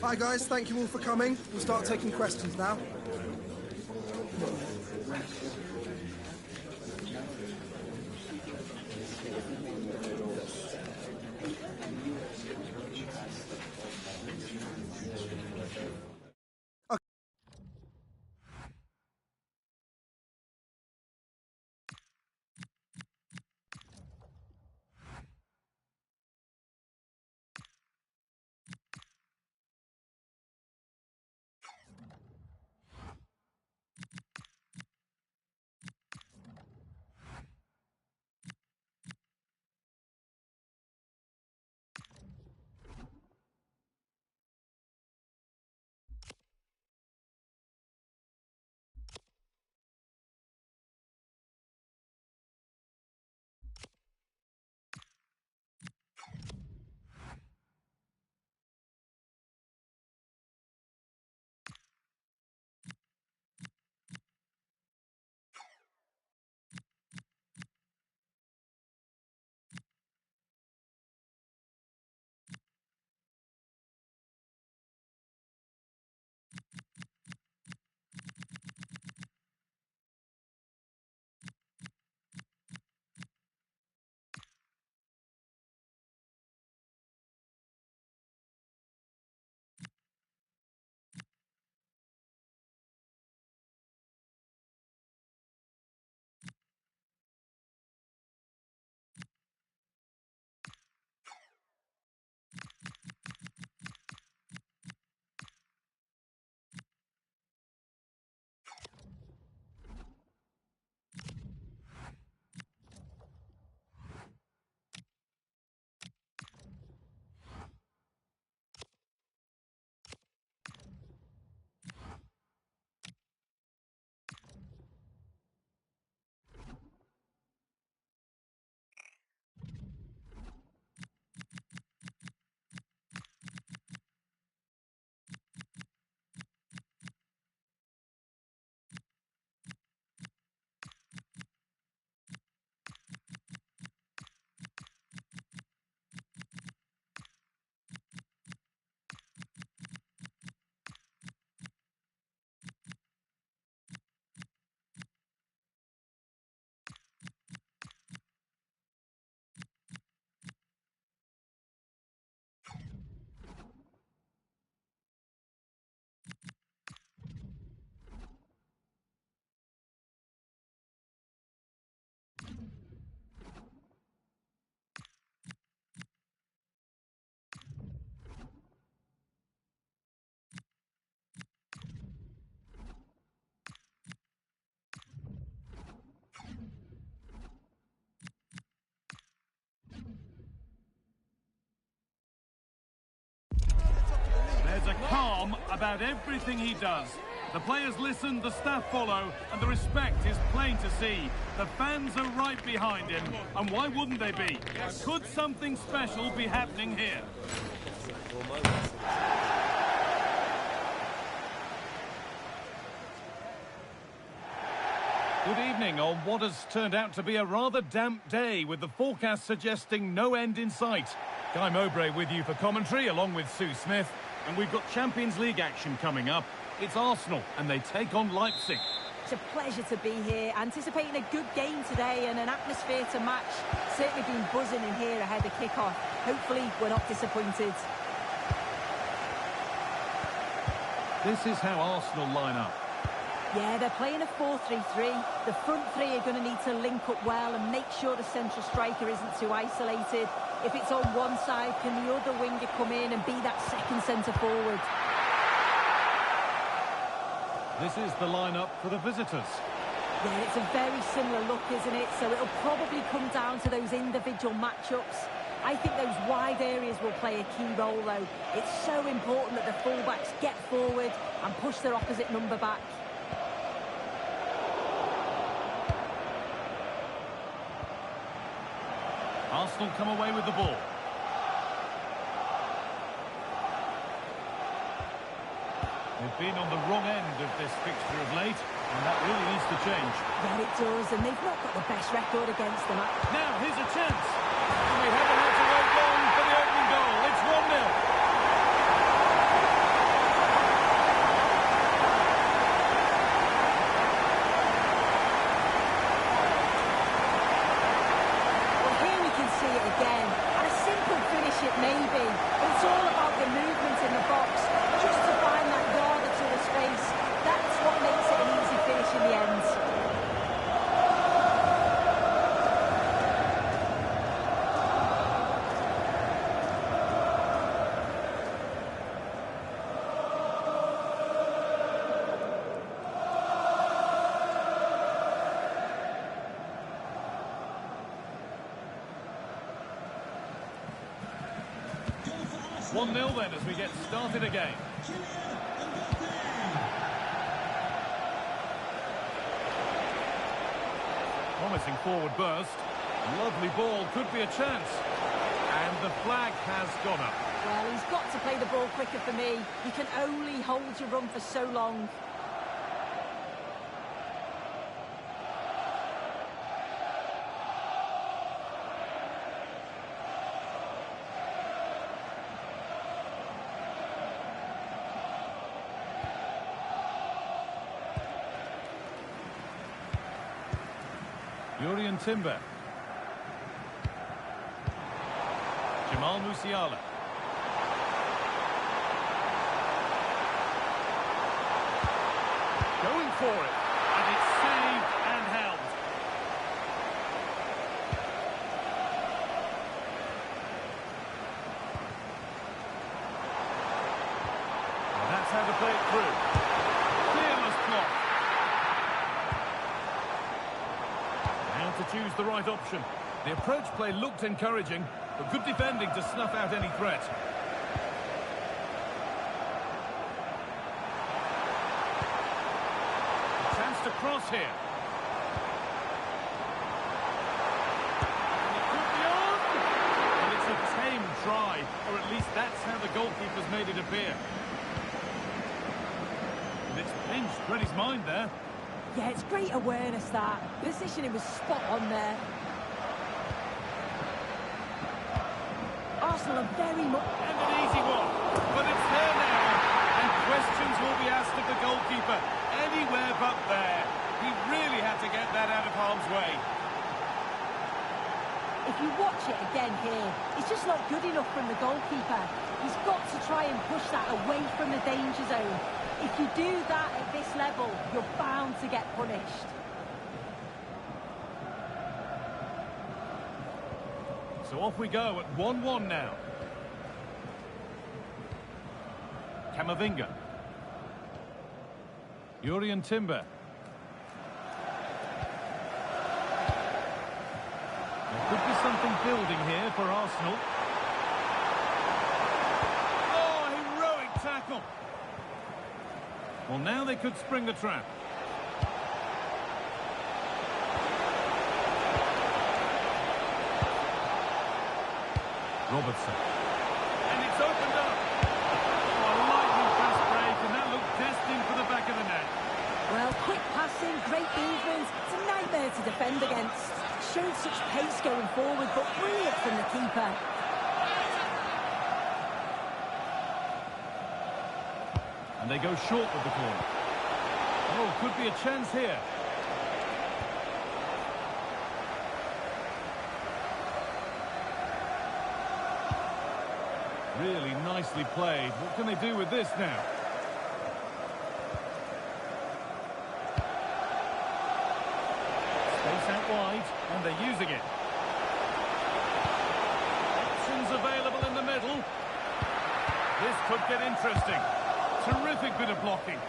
Hi guys, thank you all for coming. We'll start taking questions now. There's a calm about everything he does. The players listen, the staff follow, and the respect is plain to see. The fans are right behind him, and why wouldn't they be? Could something special be happening here? Good evening on what has turned out to be a rather damp day, with the forecast suggesting no end in sight. Guy Mowbray with you for commentary, along with Sue Smith. And we've got Champions League action coming up. It's Arsenal, and they take on Leipzig. It's a pleasure to be here, anticipating a good game today and an atmosphere to match. Certainly been buzzing in here ahead of kick-off. Hopefully we're not disappointed. This is how Arsenal line up. Yeah, they're playing a 4-3-3. The front three are going to need to link up well and make sure the central striker isn't too isolated. If it's on one side, can the other winger come in and be that second centre-forward? This is the lineup for the visitors. Yeah, it's a very similar look, isn't it? So it'll probably come down to those individual matchups. I think those wide areas will play a key role, though. It's so important that the fullbacks get forward and push their opposite number back. Arsenal come away with the ball. They've been on the wrong end of this fixture of late, and that really needs to change. Yeah, it does, and they've not got the best record against them. Now, here's a chance. And we haven't had to wait long for the opening goal. It's 1-0. be, but it's all about the movement in the box, just to find that yard or two of space. That's what makes it an easy finish in the end. 1-0 then as we get started again. Promising forward burst. Lovely ball, could be a chance. And the flag has gone up. Well, he's got to play the ball quicker for me. You can only hold your run for so long. Timber. Jamal Musiala. Going for it. And it's saved and held. And that's how to play it through. Fearless block. To choose the right option. The approach play looked encouraging, but good defending to snuff out any threat. A chance to cross here. And it could be on! And it's a tame try, or at least that's how the goalkeeper's made it appear. And it's pinched Freddie's mind there. Yeah, it's great awareness, that. Positioning was spot on there. Arsenal are very much... And an easy one. But it's there now. And questions will be asked of the goalkeeper. Anywhere but there. He really had to get that out of harm's way. If you watch it again here, it's just not good enough from the goalkeeper. He's got to try and push that away from the danger zone. If you do that at this level, you're bound to get punished. So off we go at 1-1 now. Camavinga. Timber. There could be something building here for Arsenal. Oh, heroic tackle. Well, now they could spring the trap. Robertson. And it's opened up. Oh, a lightning fast break, and that looked destined for the back of the net. Well, quick passing, great movement. It's a nightmare to defend against. Showed such pace going forward, but brilliant from the keeper. And they go short with the corner. Oh, could be a chance here. Really nicely played. What can they do with this now? Space out wide, and they're using it. Options available in the middle. This could get interesting. Terrific bit of blocking.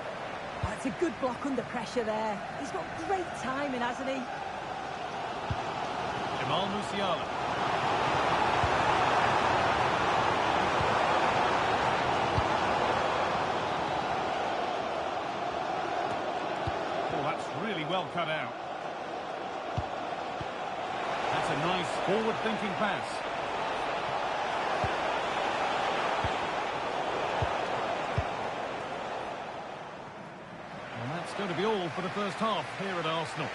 That's a good block under pressure there. He's got great timing, hasn't he? Jamal Musiala. Oh, that's really well cut out. That's a nice forward-thinking pass. That's going to be all for the first half here at Arsenal.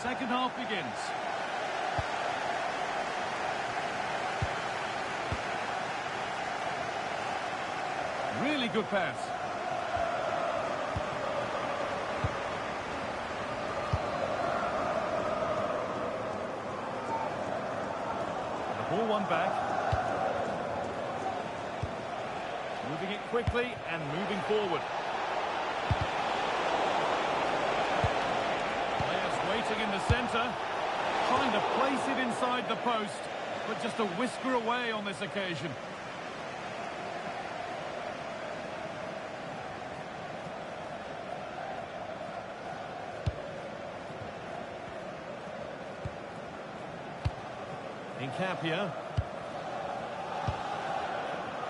second half begins. Really good pass. The ball won back. Moving it quickly and moving forward. Players waiting in the centre, trying to place it inside the post, but just a whisker away on this occasion. Capia.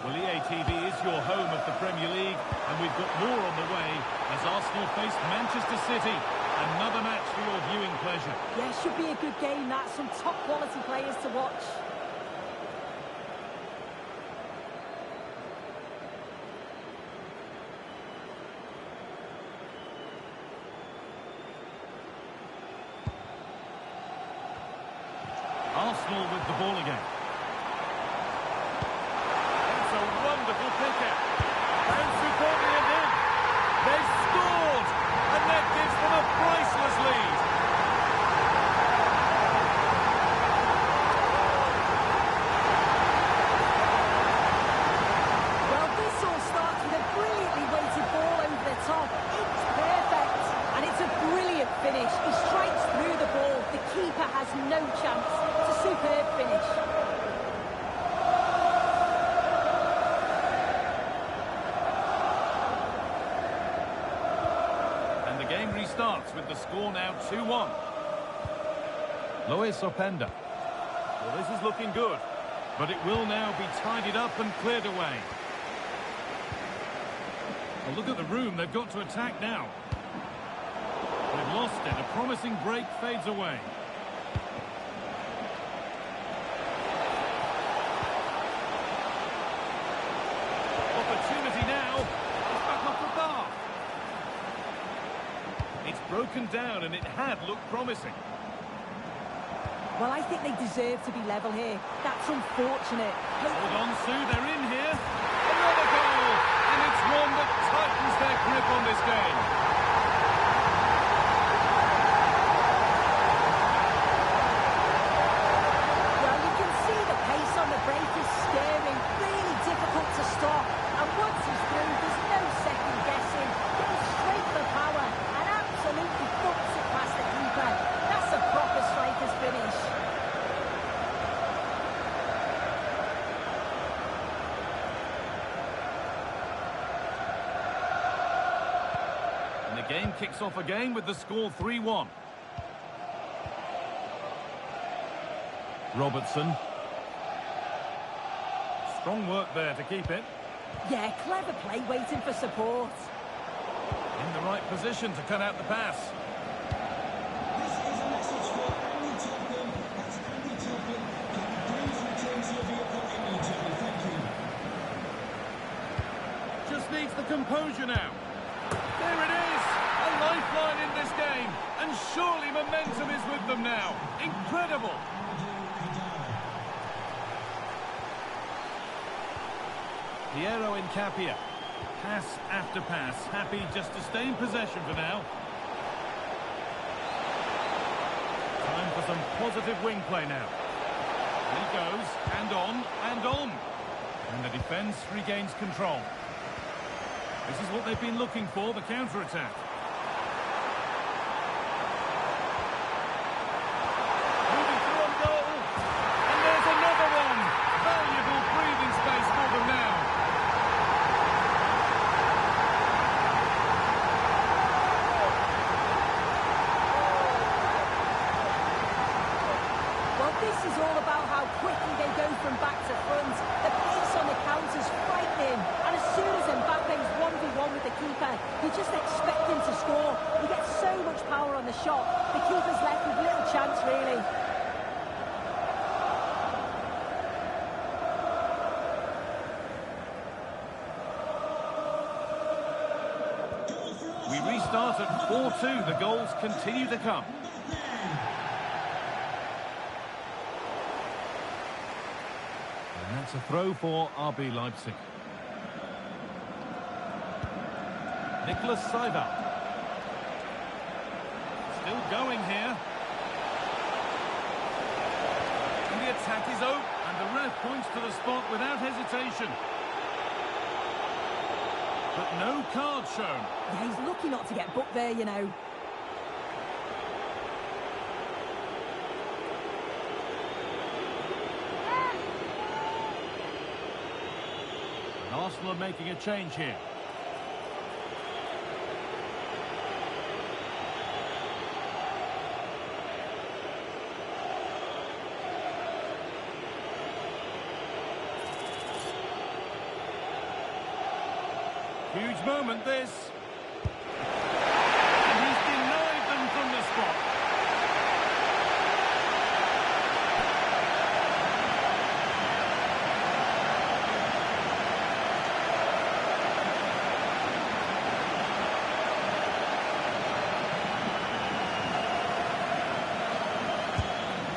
Well, EATV is your home of the Premier League, and we've got more on the way as Arsenal face Manchester City. Another match for your viewing pleasure. Yeah, should be a good game. That's some top quality players to watch. Arsenal with the ball again. It's a wonderful pick-up. And superbly in. They've scored, and that gives them a priceless lead. Well, this all starts with a brilliantly weighted ball over the top. It's perfect, and it's a brilliant finish. He strikes through the ball. The keeper has no chance. Superb finish. And the game restarts with the score now 2-1. Luis Openda. Well, this is looking good, but it will now be tidied up and cleared away. Well, look at the room they've got to attack now. They've lost it. A promising break fades away. Opportunity now. It's back off the bar. It's broken down, and it had looked promising. Well, I think they deserve to be level here. That's unfortunate. Hold on, Sue. They're in here. Another goal. And it's one that tightens their grip on this game. Well, you can see the pace on the break is scary. Really difficult to stop. And once he's through, there's no second guessing. Goes straight for power and absolutely thumps it past the keeper. That's a proper striker's finish. And the game kicks off again with the score 3-1. Robertson. Strong work there to keep it. Yeah, clever play waiting for support. In the right position to cut out the pass. This is a message for Andy Tottenham. That's Andy Tottenham. Can you please return to your vehicle immediately? Thank you. Just needs the composure now. There it is! A lifeline in this game. And surely momentum is with them now. Incredible! Piero in Capia. Pass after pass. Happy just to stay in possession for now. Time for some positive wing play now. He goes, and on, and on. And the defence regains control. This is what they've been looking for, the counter-attack. Moving through on goal. And there's another one. Valuable breathing space for them now. Well, this is all about how quickly they go from back to front. The pace on the counter's frightening. And as soon as Mbappe's 1v1 with the keeper, you just expect him to score. He gets so much power on the shot. The keeper's left with little chance, really. We restart at 4-2. The goals continue to come. It's a throw for RB Leipzig. Nicholas Saiva. Still going here. And the attack is over. And the ref points to the spot without hesitation. But no card shown. Yeah, he's lucky not to get booked there, you know. And Arsenal are making a change here. Huge moment, this. And he's denied them from the spot.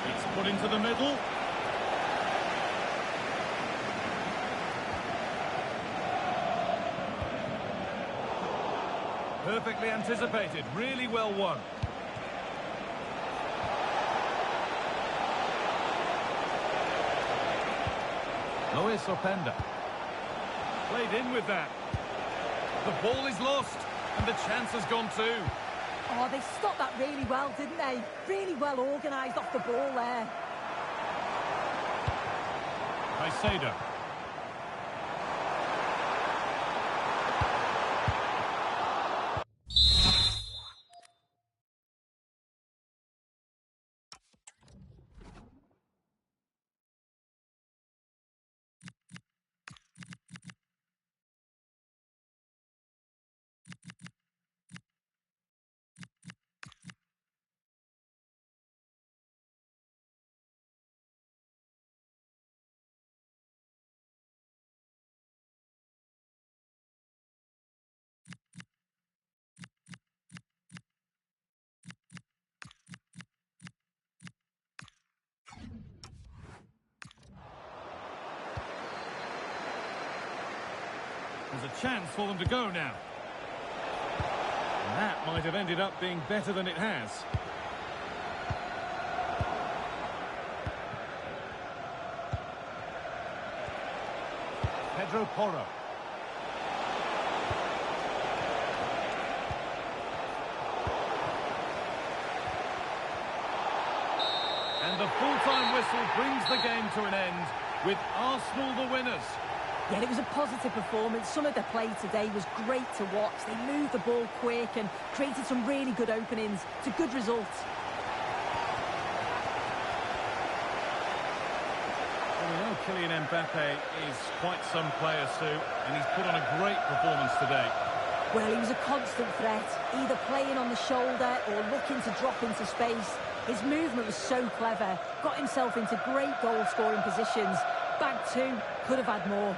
It's put into the middle. Perfectly anticipated, really well won. Luis Openda. Played in with that. The ball is lost, and the chance has gone too. Oh, they stopped that really well, didn't they? Really well organised off the ball there. Caicedo. There's a chance for them to go now. And that might have ended up being better than it has. Pedro Porro. And the full-time whistle brings the game to an end, with Arsenal the winners. Yeah, it was a positive performance. Some of the play today was great to watch. They moved the ball quick and created some really good openings. It's a good result. Well, we know Kylian Mbappe is quite some player, Sue, and he's put on a great performance today. Well, he was a constant threat, either playing on the shoulder or looking to drop into space. His movement was so clever, got himself into great goal-scoring positions. Bag two, could have had more.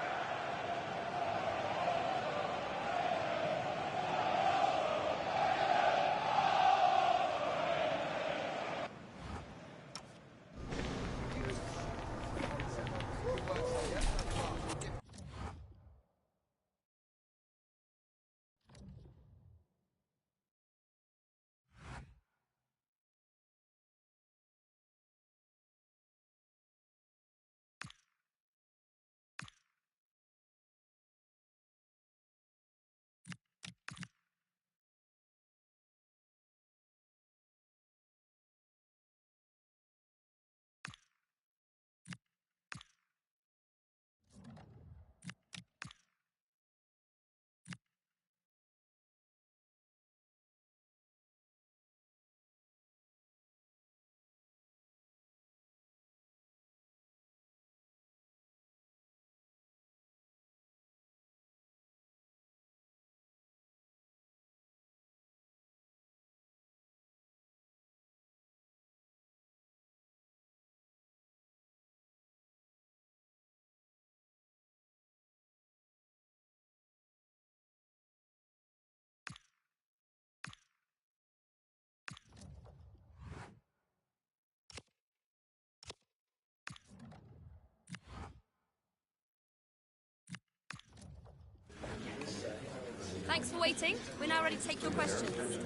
Thanks for waiting. We're now ready to take your questions.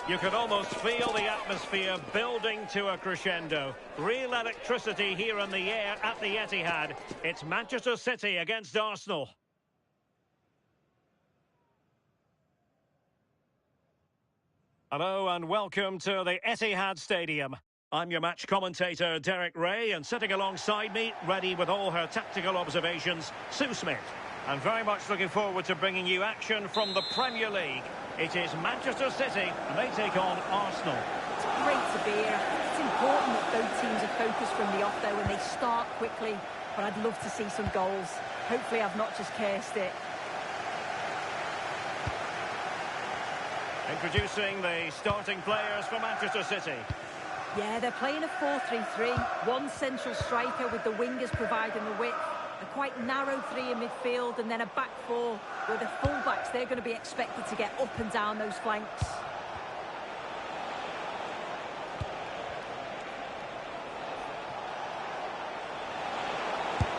You can almost feel the atmosphere building to a crescendo. Real electricity here in the air at the Etihad. It's Manchester City against Arsenal. Hello and welcome to the Etihad Stadium. I'm your match commentator, Derek Ray, and sitting alongside me, ready with all her tactical observations, Sue Smith. And very much looking forward to bringing you action from the Premier League. It is Manchester City, and they take on Arsenal. It's great to be here. It's important that both teams are focused from the off there when they start quickly, but I'd love to see some goals. Hopefully I've not just cursed it. Introducing the starting players for Manchester City. Yeah, they're playing a 4-3-3. One central striker with the wingers providing the width. A quite narrow three in midfield, and then a back four where the fullbacks, they're going to be expected to get up and down those flanks.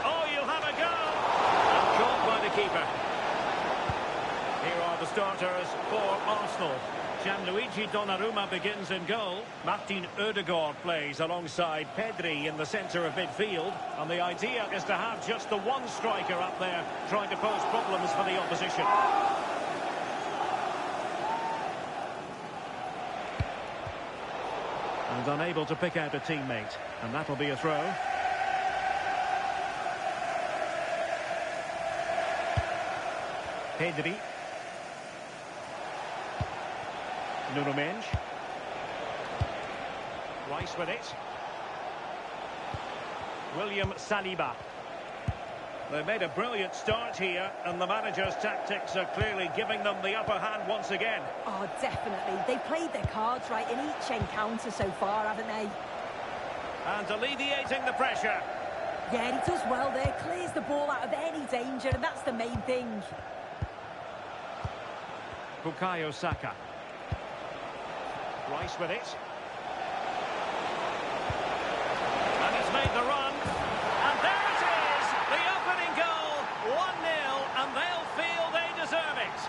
Oh, you'll have a go! And caught by the keeper. Here are the starters for Arsenal. Gianluigi Donnarumma begins in goal. Martin Ødegaard plays alongside Pedri in the centre of midfield. And the idea is to have just the one striker up there trying to pose problems for the opposition. And unable to pick out a teammate. And that'll be a throw. Pedri. Nuno Mendes. Rice with it. William Saliba. They made a brilliant start here, and the manager's tactics are clearly giving them the upper hand once again. Oh, definitely. They played their cards right in each encounter so far, haven't they? And alleviating the pressure. Yeah, he does well there. Clears the ball out of any danger, and that's the main thing. Bukayo Saka. Rice with it. And he's made the run. And there it is! The opening goal! 1-0, and they'll feel they deserve it.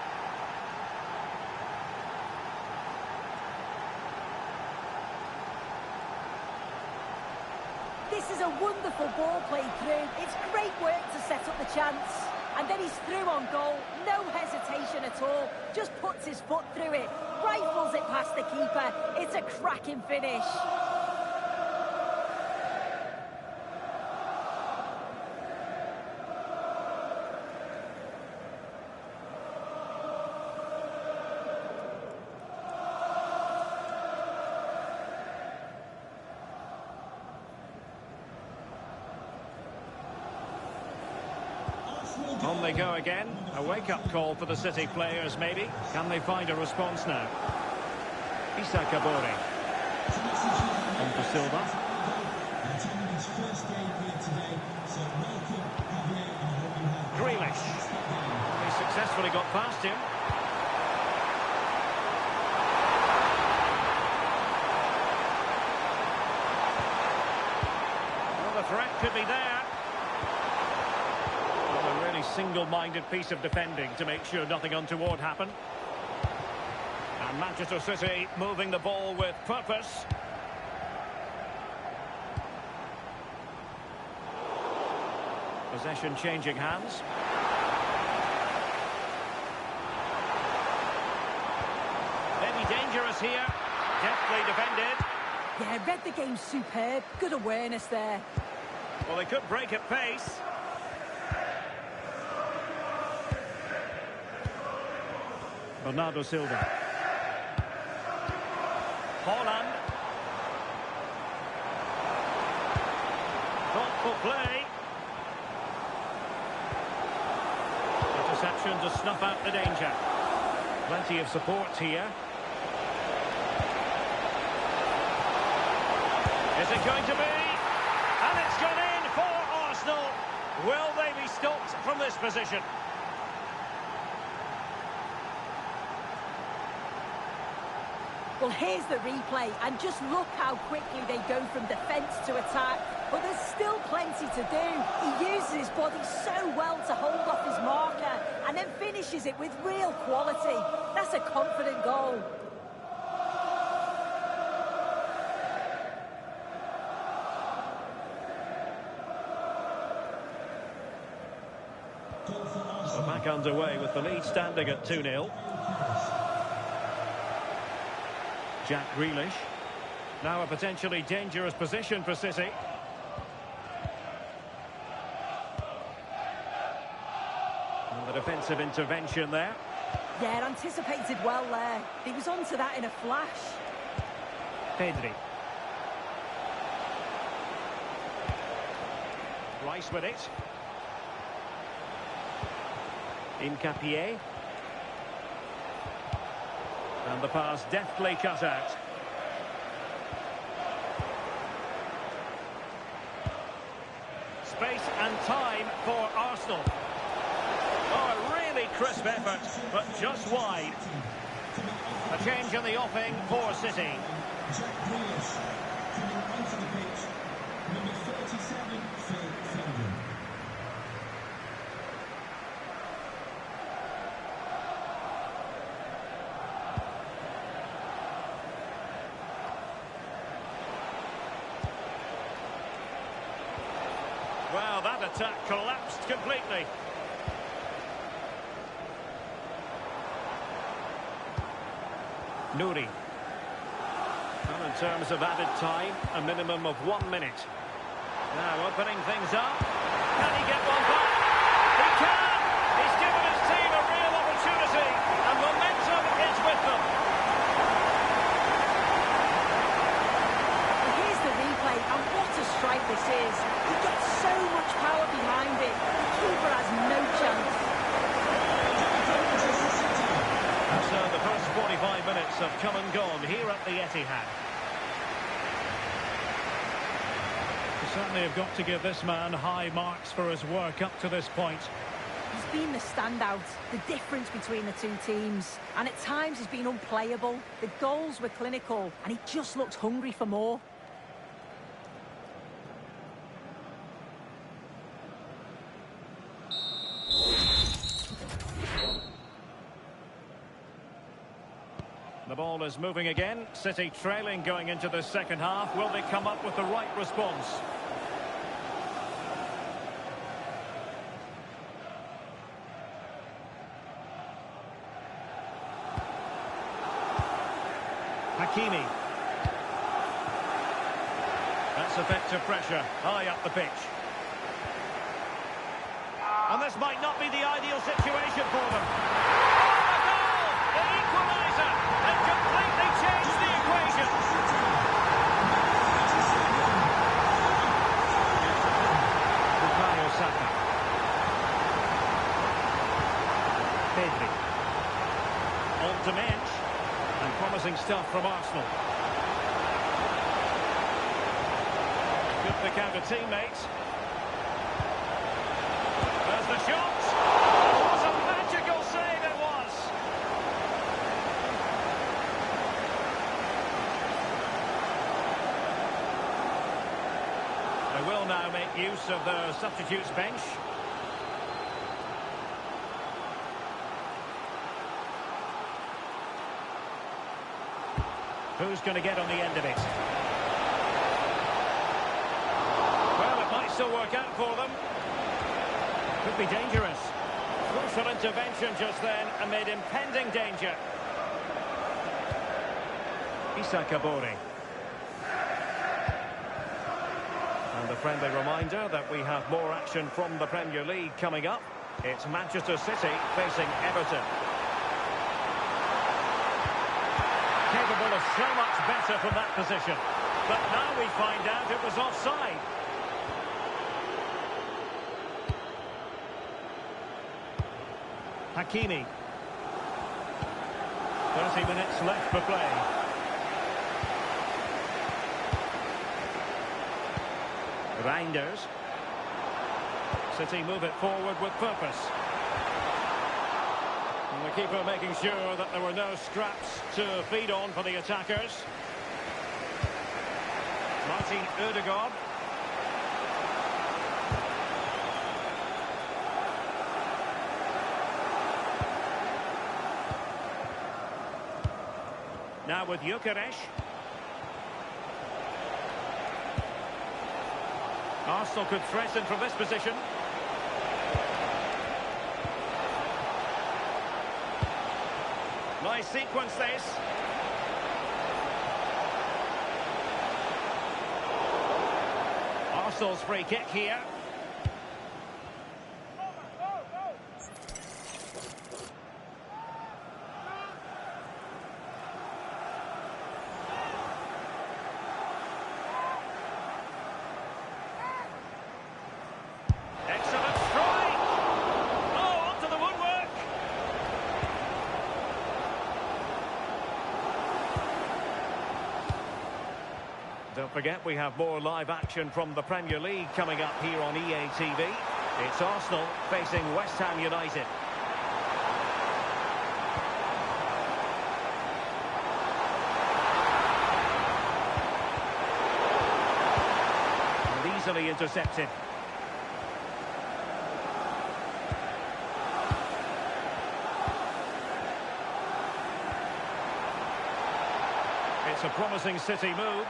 This is a wonderful ball played through. It's great work to set up the chance. And then he's through on goal. No hesitation at all. Just puts his foot through it. Rifles it past the keeper. It's a cracking finish. On they go again. A wake-up call for the City players, maybe. Can they find a response now? Issa Kabore. On for Silva. Grealish. He successfully got past him. Well, the threat could be there. Single-minded piece of defending to make sure nothing untoward happened. And Manchester City moving the ball with purpose. Possession changing hands. Maybe dangerous here. Deftly defended. Yeah, read the game superb. Good awareness there. Well, they could break at pace. Bernardo Silva. Haaland. Thoughtful play. Interception to snuff out the danger. Plenty of support here. Is it going to be? And it's gone in for Arsenal. Will they be stopped from this position? Well, here's the replay, and just look how quickly they go from defence to attack. But there's still plenty to do. He uses his body so well to hold off his marker, and then finishes it with real quality. That's a confident goal. So back underway with the lead standing at 2-0. Jack Grealish. Now a potentially dangerous position for City. And the defensive intervention there. Yeah, anticipated well there. He was onto that in a flash. Pedri. Rice with it. Incapié. And the pass deftly cut out. Space and time for Arsenal. Oh, a really crisp effort, but just wide. A change in the offing for City. Jack Grealish coming onto the pitch. Number 37, Phil Foden. Well, that attack collapsed completely. Nouri. Well, in terms of added time, a minimum of 1 minute. Now opening things up. Can he get one back? He can! He's given his team a real this is. He gets so much power behind it. The keeper has no chance. So the first 45 minutes have come and gone here at the Etihad. You certainly have got to give this man high marks for his work up to this point. He's been the standout, the difference between the two teams. And at times he's been unplayable. The goals were clinical and he just looked hungry for more. The ball is moving again. City trailing going into the second half. Will they come up with the right response? Hakimi. That's effective pressure. High up the pitch. And this might not be the ideal situation for them. The equaliser and completely changed the equation. Bukayo Saka. Pedri. On to Mensch. And promising stuff from Arsenal. Good pick out of teammates. There's the shot. Oh, what a magical save it was. They will now make use of the substitutes bench. Who's going to get on the end of it? Well, it might still work out for them. Could be dangerous. Crucial intervention just then amid impending danger. Issa Kabore. And a friendly reminder that we have more action from the Premier League coming up. It's Manchester City facing Everton. Capable of so much better from that position. But now we find out it was offside. Hakimi. 30 minutes left for play. Reinders. City move it forward with purpose. And the keeper making sure that there were no scraps to feed on for the attackers. Martin Ødegaard. Now with Gyökeres. Arsenal could threaten from this position. Nice sequence this. Arsenal's free kick here. Excellent strike. Oh, onto the woodwork. Don't forget we have more live action from the Premier League coming up here on EA TV. It's Arsenal facing West Ham United. And easily intercepted. It's a promising City move.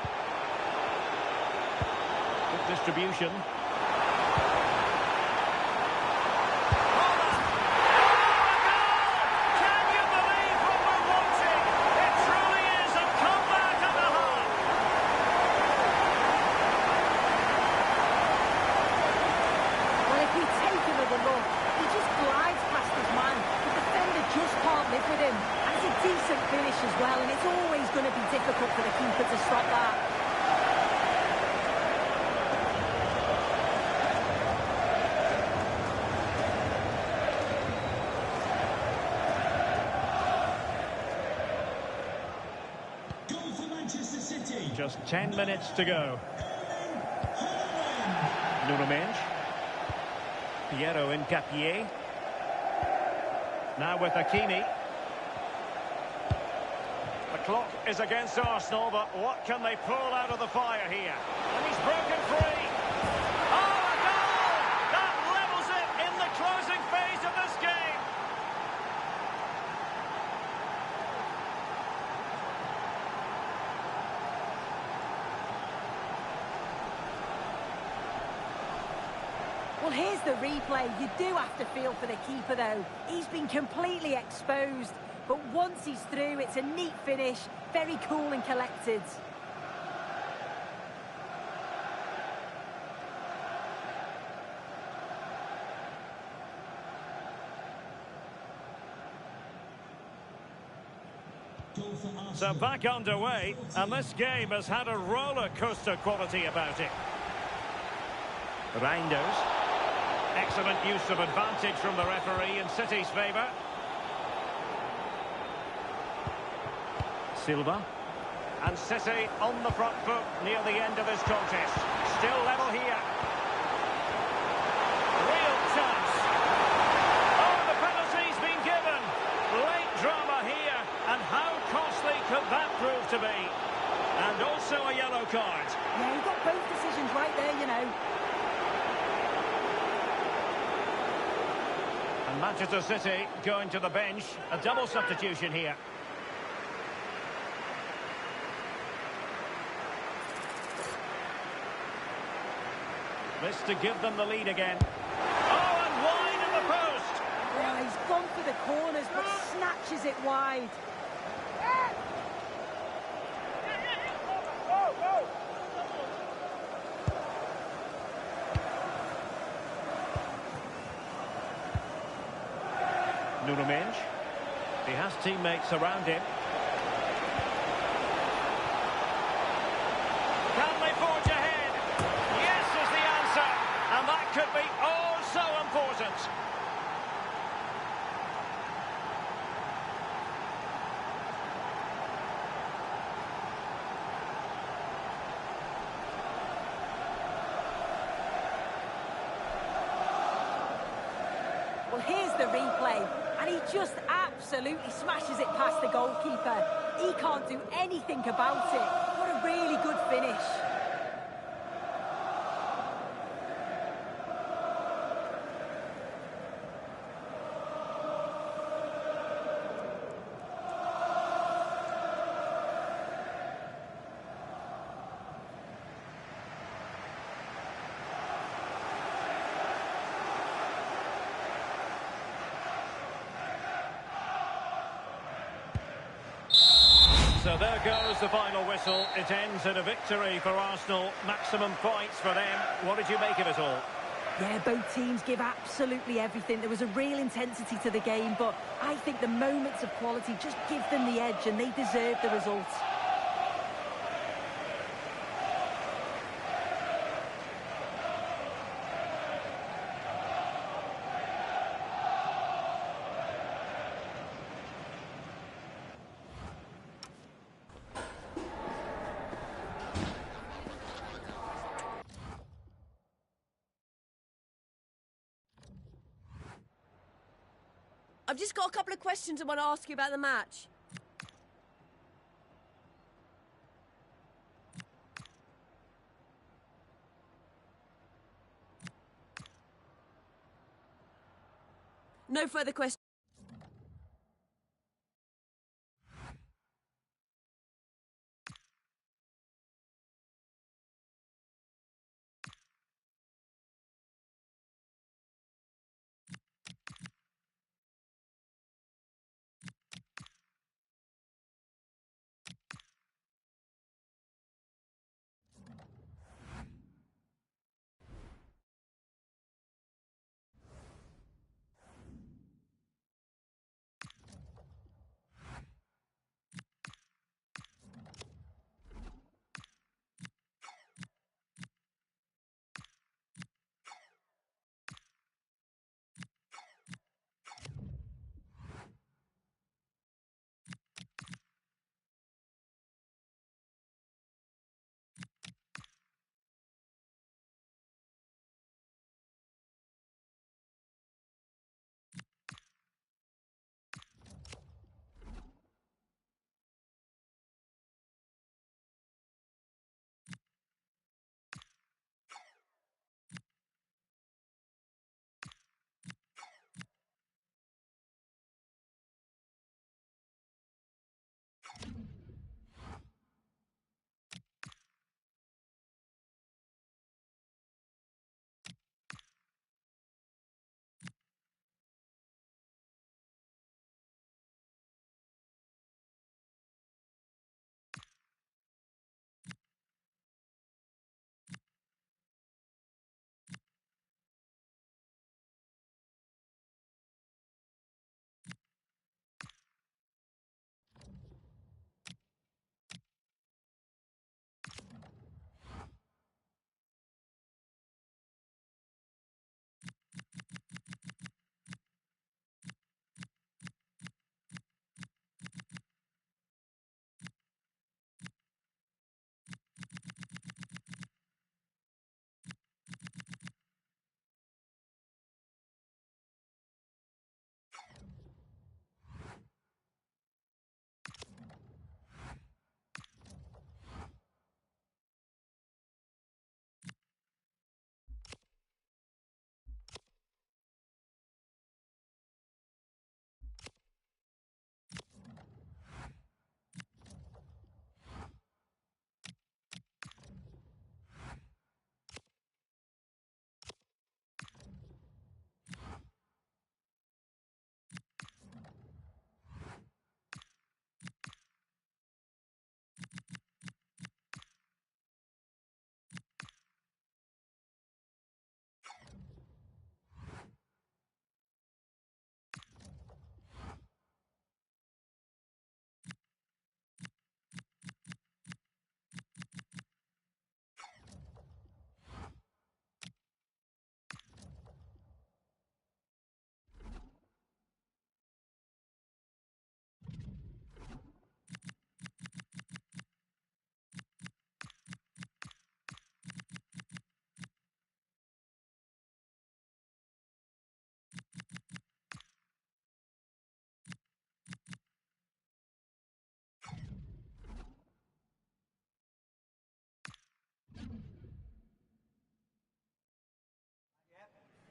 Good distribution. Can you believe what we're watching? It truly is a comeback and a half. Well, if we take another look, he just glides past his man. The defender just can't live with him. And it's a decent finish as well, and it's always going to be difficult for the keeper to stop that. Just 10 minutes to go. Nuno Mendes. Piero Incapié. Now with Hakimi. The clock is against Arsenal, but what can they pull out of the fire here? And he's broken free. Oh, a goal! That levels it in the closing phase of this game. Well, here's the replay. You do have to feel for the keeper, though. He's been completely exposed. But once he's through, it's a neat finish. Very cool and collected. So back underway, and this game has had a roller coaster quality about it. Reinders. Excellent use of advantage from the referee in City's favour. Silva. And City on the front foot near the end of this contest. Still level here. Real chance. Oh, the penalty's been given. Late drama here. And how costly could that prove to be? And also a yellow card. Yeah, he got both decisions right there, you know. And Manchester City going to the bench. A double substitution here. This to give them the lead again. Oh, and wide in the post. Yeah, he's gone for the corners, but snatches it wide. Nuno Mendes. He has teammates around him. Can they forge ahead? Yes is the answer. And that could be oh so important. Well, here's the replay. And he just absolutely smashes it past the goalkeeper. He can't do anything about it. What a really good finish. So there goes the final whistle. It ends in a victory for Arsenal. Maximum points for them. What did you make of it all? Yeah, both teams give absolutely everything. There was a real intensity to the game, but I think the moments of quality just give them the edge and they deserve the result. I've just got a couple of questions I want to ask you about the match. No further questions.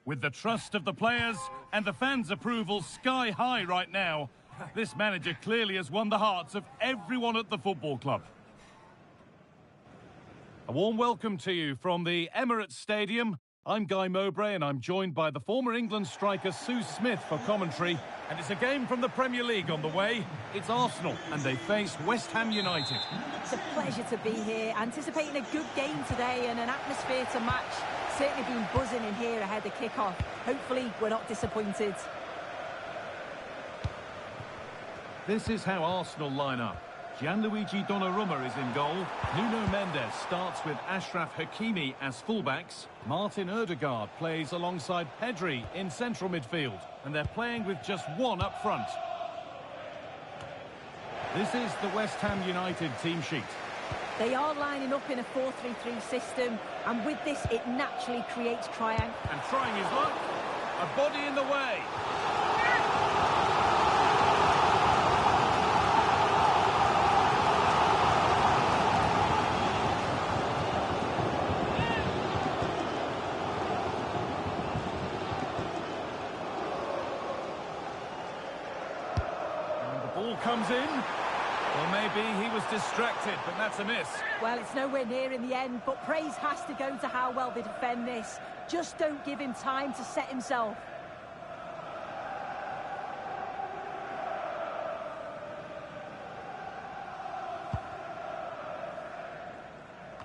With the trust of the players and the fans' approval sky high right now, this manager clearly has won the hearts of everyone at the football club. A warm welcome to you from the Emirates Stadium. I'm Guy Mowbray and I'm joined by the former England striker Sue Smith for commentary. And it's a game from the Premier League on the way. It's Arsenal and they face West Ham United. It's a pleasure to be here, anticipating a good game today and an atmosphere to match. Certainly been buzzing in here ahead of kick-off. Hopefully we're not disappointed. This is how Arsenal line up. Gianluigi Donnarumma is in goal. Nuno Mendes starts with Achraf Hakimi as fullbacks. Martin Ødegaard plays alongside Pedri in central midfield. And they're playing with just one up front. This is the West Ham United team sheet. They are lining up in a 4-3-3 system. And with this, it naturally creates triangle. And trying his luck. A body in the way. Ball comes in. Well, maybe he was distracted, but that's a miss. Well, it's nowhere near in the end, but praise has to go to how well they defend this. Just don't give him time to set himself.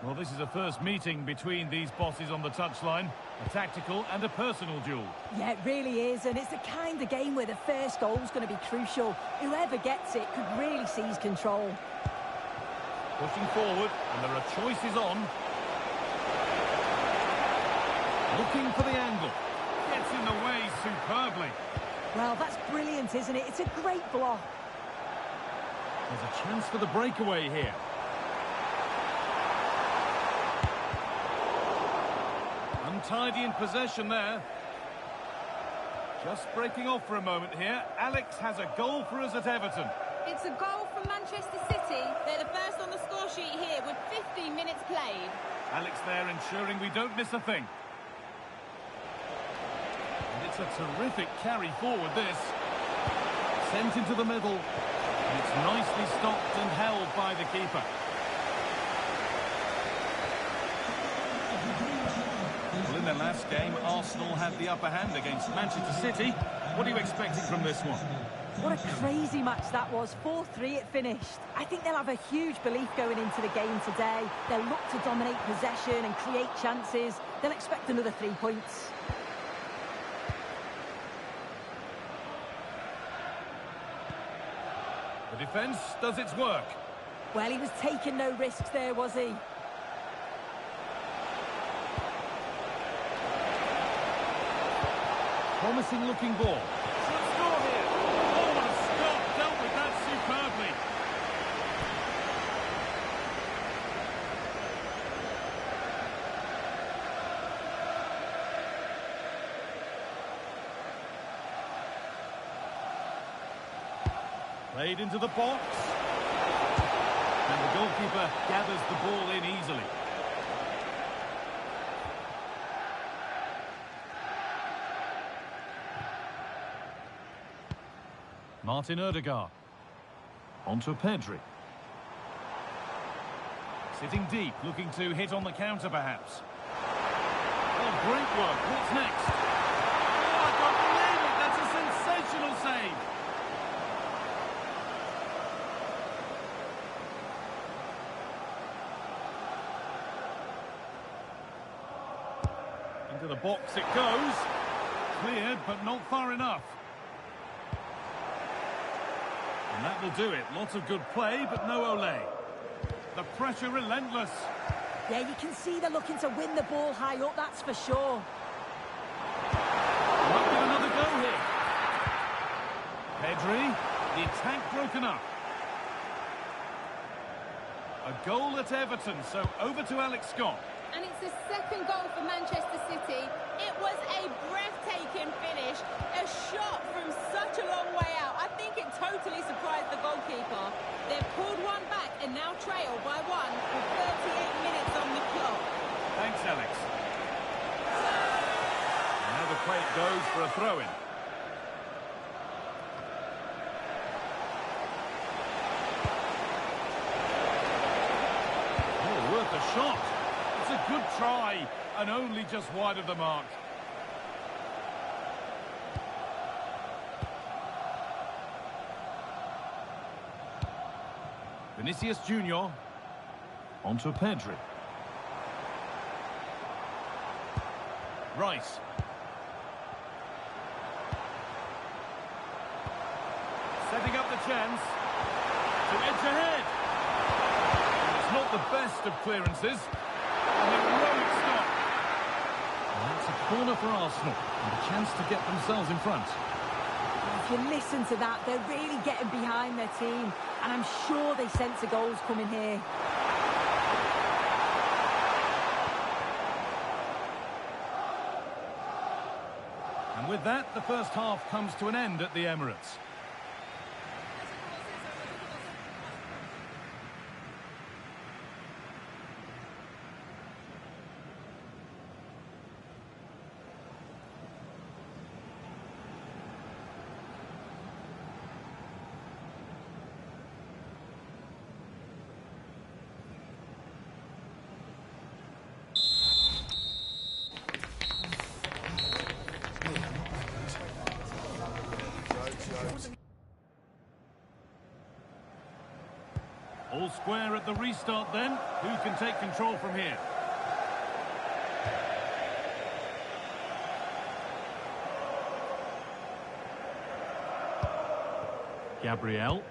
Well, this is a first meeting between these bosses on the touchline. A tactical and a personal duel. Yeah, it really is, and it's the kind of game where the first goal's going to be crucial. Whoever gets it could really seize control. Pushing forward, and there are choices on. Looking for the angle. Gets in the way superbly. Well, that's brilliant, isn't it? It's a great block. There's a chance for the breakaway here. Untidy in possession there. Just breaking off for a moment here. Alex has a goal for us at Everton. It's a goal from Manchester City. They're the first on the score sheet here with 15 minutes played. Alex there ensuring we don't miss a thing. And it's a terrific carry forward, this. Sent into the middle. And it's nicely stopped and held by the keeper. Well, in their last game, Arsenal had the upper hand against Manchester City. What are you expecting from this one? What a crazy match that was. 4-3 it finished. I think they'll have a huge belief going into the game today. They'll look to dominate possession and create chances. They'll expect another 3 points. The defence does its work. Well, he was taking no risks there, was he? Promising looking ball. Should score here. Oh, what a stop. Dealt with that superbly. Played into the box. And the goalkeeper gathers the ball in easily. Martin Ødegaard. Onto Pedri. Sitting deep, looking to hit on the counter perhaps. Oh, great work. What's next? Oh, I can't believe it. That's a sensational save. Into the box it goes. Cleared, but not far enough. And that will do it. Lots of good play, but no Ole. The pressure relentless. Yeah, you can see they're looking to win the ball high up, that's for sure. Might get another go here. Pedri, the attack broken up. A goal at Everton, so over to Alex Scott. And it's the second goal for Manchester City. It was a breathtaking finish. A shot from such a long way out. I think it totally surprised the goalkeeper. They've pulled one back and now trail by one with 38 minutes on the clock. Thanks, Alex. Now the play goes for a throw-in. Oh, worth a shot. It's a good try, and only just wide of the mark. Vinicius Junior. Onto Pedri. Rice. Setting up the chance to edge ahead. It's not the best of clearances. An heroic stop. And that's a corner for Arsenal and a chance to get themselves in front. If you listen to that, they're really getting behind their team. And I'm sure they sense a goal's coming here. And with that, the first half comes to an end at the Emirates. All square at the restart then. Who can take control from here? Gabriel.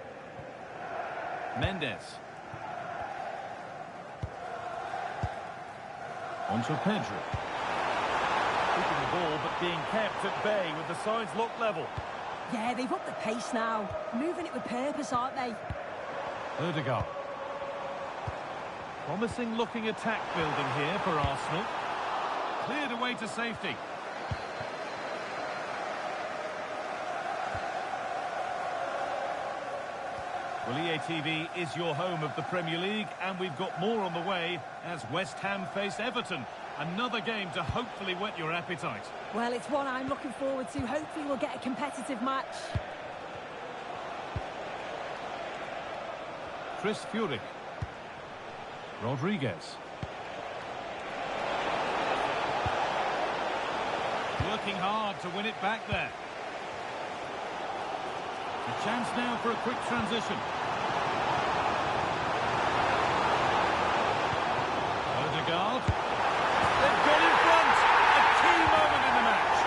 Mendes. Onto Pedri. Keeping the ball but being kept at bay with the sides locked level. Yeah, they've upped the pace now. Moving it with purpose, aren't they? Ødegaard. Promising looking attack building here for Arsenal. Cleared away to safety. Well, EATV is your home of the Premier League, and we've got more on the way as West Ham face Everton. Another game to hopefully whet your appetite. Well, it's one I'm looking forward to. Hopefully we'll get a competitive match. Chris Furyk. Rodriguez. Working hard to win it back there. A chance now for a quick transition. Ødegaard. They've got in front. A key moment in the match.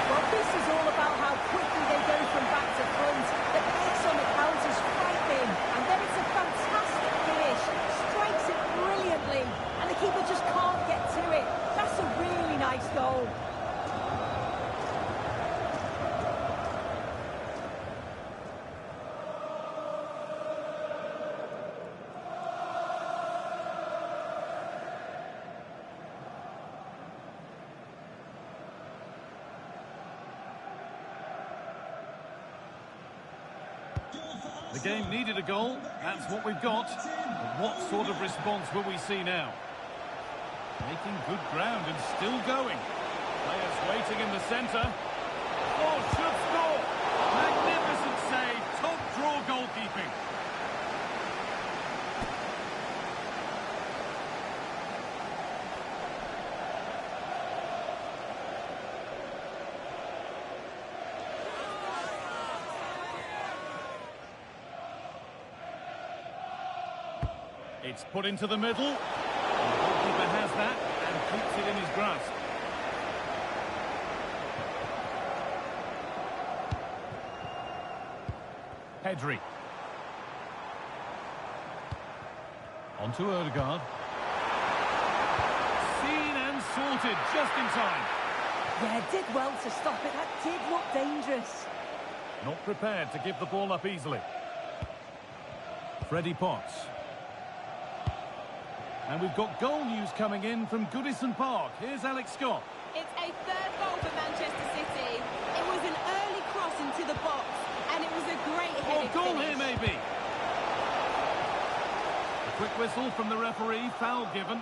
Well, this is all about how quickly they go from back to front. The pace on the counter's frightening. And then it's a fantastic finish. Strikes it brilliantly. And the keeper just can't get to it. That's a really nice goal. The game needed a goal. That's what we've got. But what sort of response will we see now? Making good ground and still going. Players waiting in the centre. Oh, should score! Magnificent save. Top draw goalkeeping. It's put into the middle. The goalkeeper has that and keeps it in his grasp. Pedri. Onto Ødegaard. Seen and sorted just in time. Yeah, did well to stop it. That did look dangerous. Not prepared to give the ball up easily. Freddie Potts. And we've got goal news coming in from Goodison Park. Here's Alex Scott. It's a third goal for Manchester City. It was an early cross into the box, and it was a great headed goal finish. here, maybe. A quick whistle from the referee, foul given.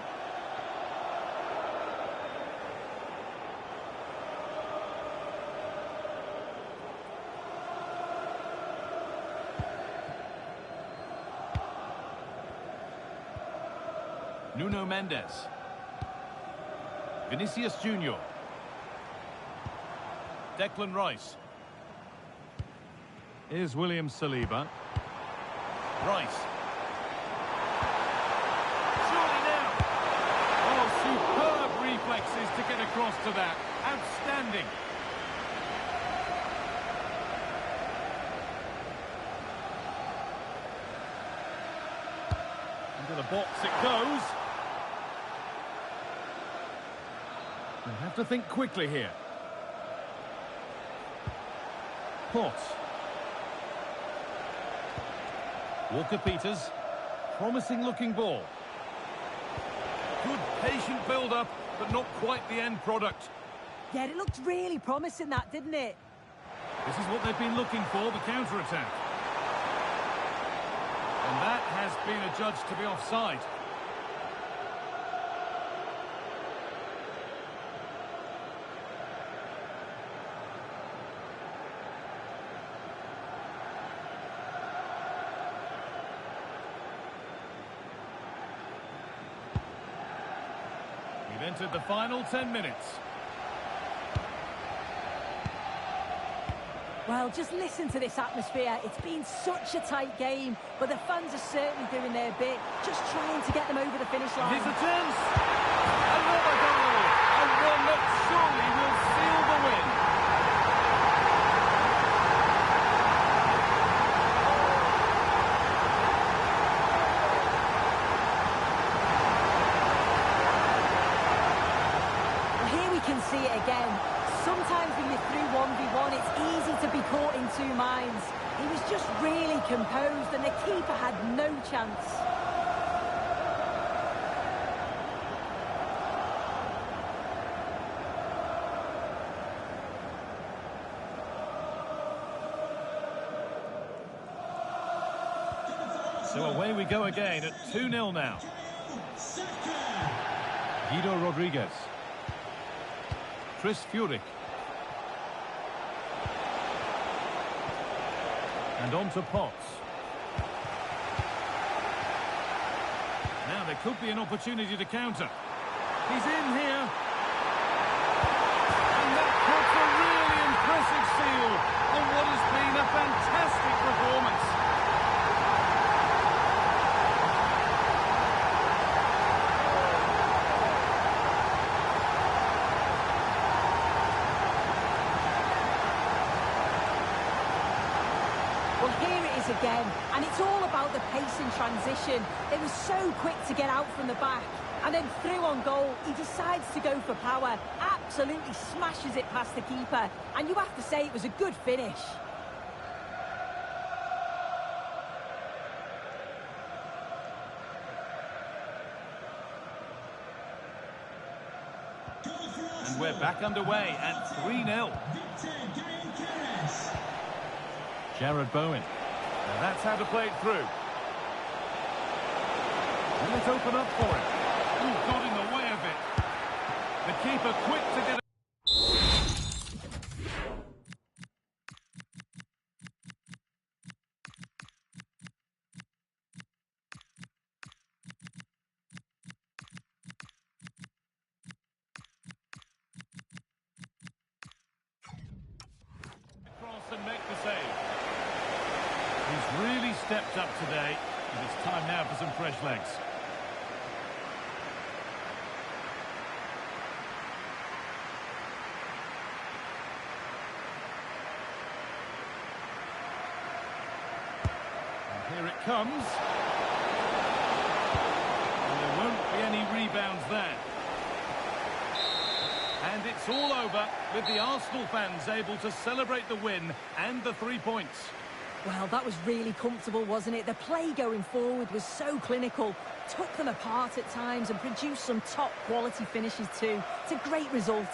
Nuno Mendes. Vinicius Junior. Declan Rice. Here's William Saliba. Rice. Surely now. Oh, superb reflexes to get across to that. Outstanding. Into the box it goes. They have to think quickly here. Potts. Walker-Peters. Promising looking ball. Good patient build-up, but not quite the end product. Yeah, it looked really promising, that, didn't it? This is what they've been looking for, the counter-attack. And that has been adjudged to be offside. We've entered the final 10 minutes. Well, just listen to this atmosphere. It's been such a tight game, but the fans are certainly doing their bit, just trying to get them over the finish line. Here's a chance! Another goal! And one that surely will seal the win. Well, here we can see it again. Sometimes when you're through 1v1, it's easy to be caught in two minds. He was just really composed and the keeper had no chance. So away we go again at 2-0 now. Guido Rodriguez. Chris Furyk. And on to Potts. Now there could be an opportunity to counter. He's in here. And that puts a really impressive seal on what has been a fantastic performance. Well, here it is again, and it's all about the pace in transition. They were so quick to get out from the back, and then through on goal, he decides to go for power, absolutely smashes it past the keeper, and you have to say it was a good finish. And we're back underway at 3-0. Jared Bowen. Now that's how to play it through. Will it open up for him? Ooh, got in the way of it. The keeper quick to get it. Cross and make the save. He's really stepped up today, and it's time now for some fresh legs. And here it comes. And there won't be any rebounds there. And it's all over, with the Arsenal fans able to celebrate the win and the 3 points. Well, that was really comfortable, wasn't it? The play going forward was so clinical, took them apart at times and produced some top-quality finishes too. It's a great result.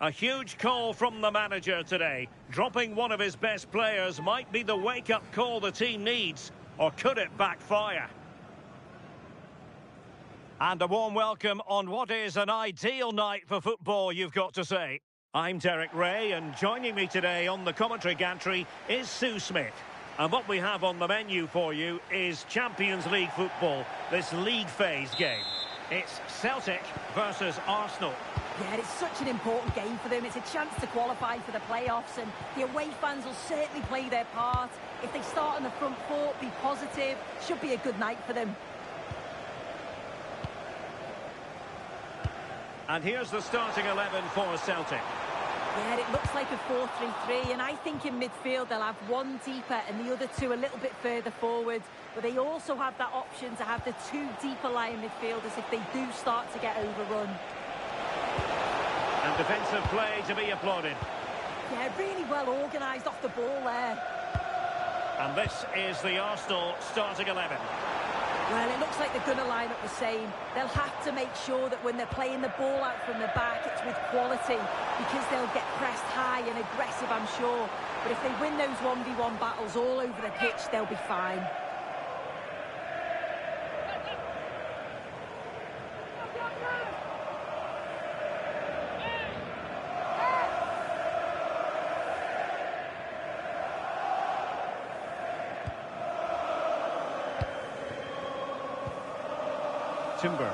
A huge call from the manager today. Dropping one of his best players might be the wake-up call the team needs, or could it backfire? And a warm welcome on what is an ideal night for football, you've got to say. I'm Derek Ray, and joining me today on the commentary gantry is Sue Smith. And what we have on the menu for you is Champions League football, this league phase game. It's Celtic versus Arsenal. Yeah, it's such an important game for them. It's a chance to qualify for the playoffs, and the away fans will certainly play their part. If they start on the front foot, be positive, should be a good night for them. And here's the starting 11 for Celtic. Yeah, it looks like a 4-3-3, and I think in midfield they'll have one deeper and the other two a little bit further forward. But they also have that option to have the two deeper lying midfielders if they do start to get overrun. And defensive play to be applauded. Yeah, really well organised off the ball there. And this is the Arsenal starting 11. Well, it looks like they're going to line up the same. They'll have to make sure that when they're playing the ball out from the back, it's with quality, because they'll get pressed high and aggressive, I'm sure. But if they win those 1v1 battles all over the pitch, they'll be fine. Timber.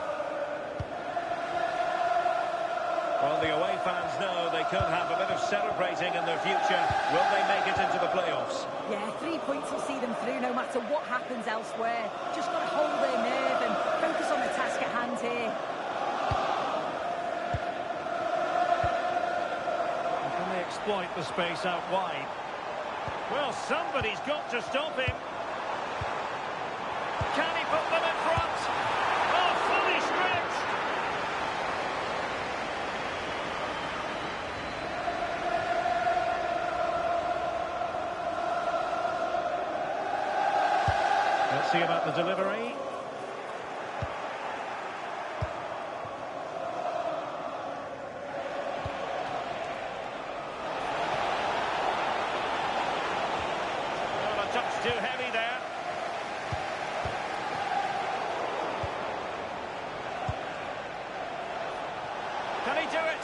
Well, the away fans know they could have a bit of celebrating in their future. Will they make it into the playoffs? Yeah, 3 points will see them through no matter what happens elsewhere. Just got to hold their nerve and focus on the task at hand here. Can they exploit the space out wide? Well, somebody's got to stop him. Can he put them in front? Oh, fully stripped! Let's see about the delivery. Well, a touch too heavy there.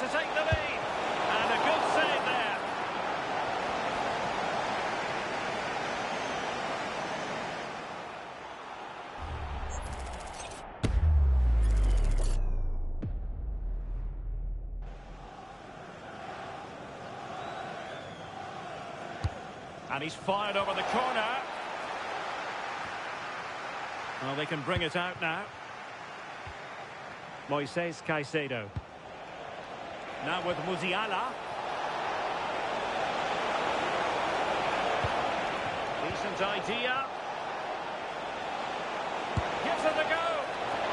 to take the lead. And a good save there. And he's fired over the corner. Well, they can bring it out now. Moises Caicedo. Now with Musiala. Decent idea. Gives it a go.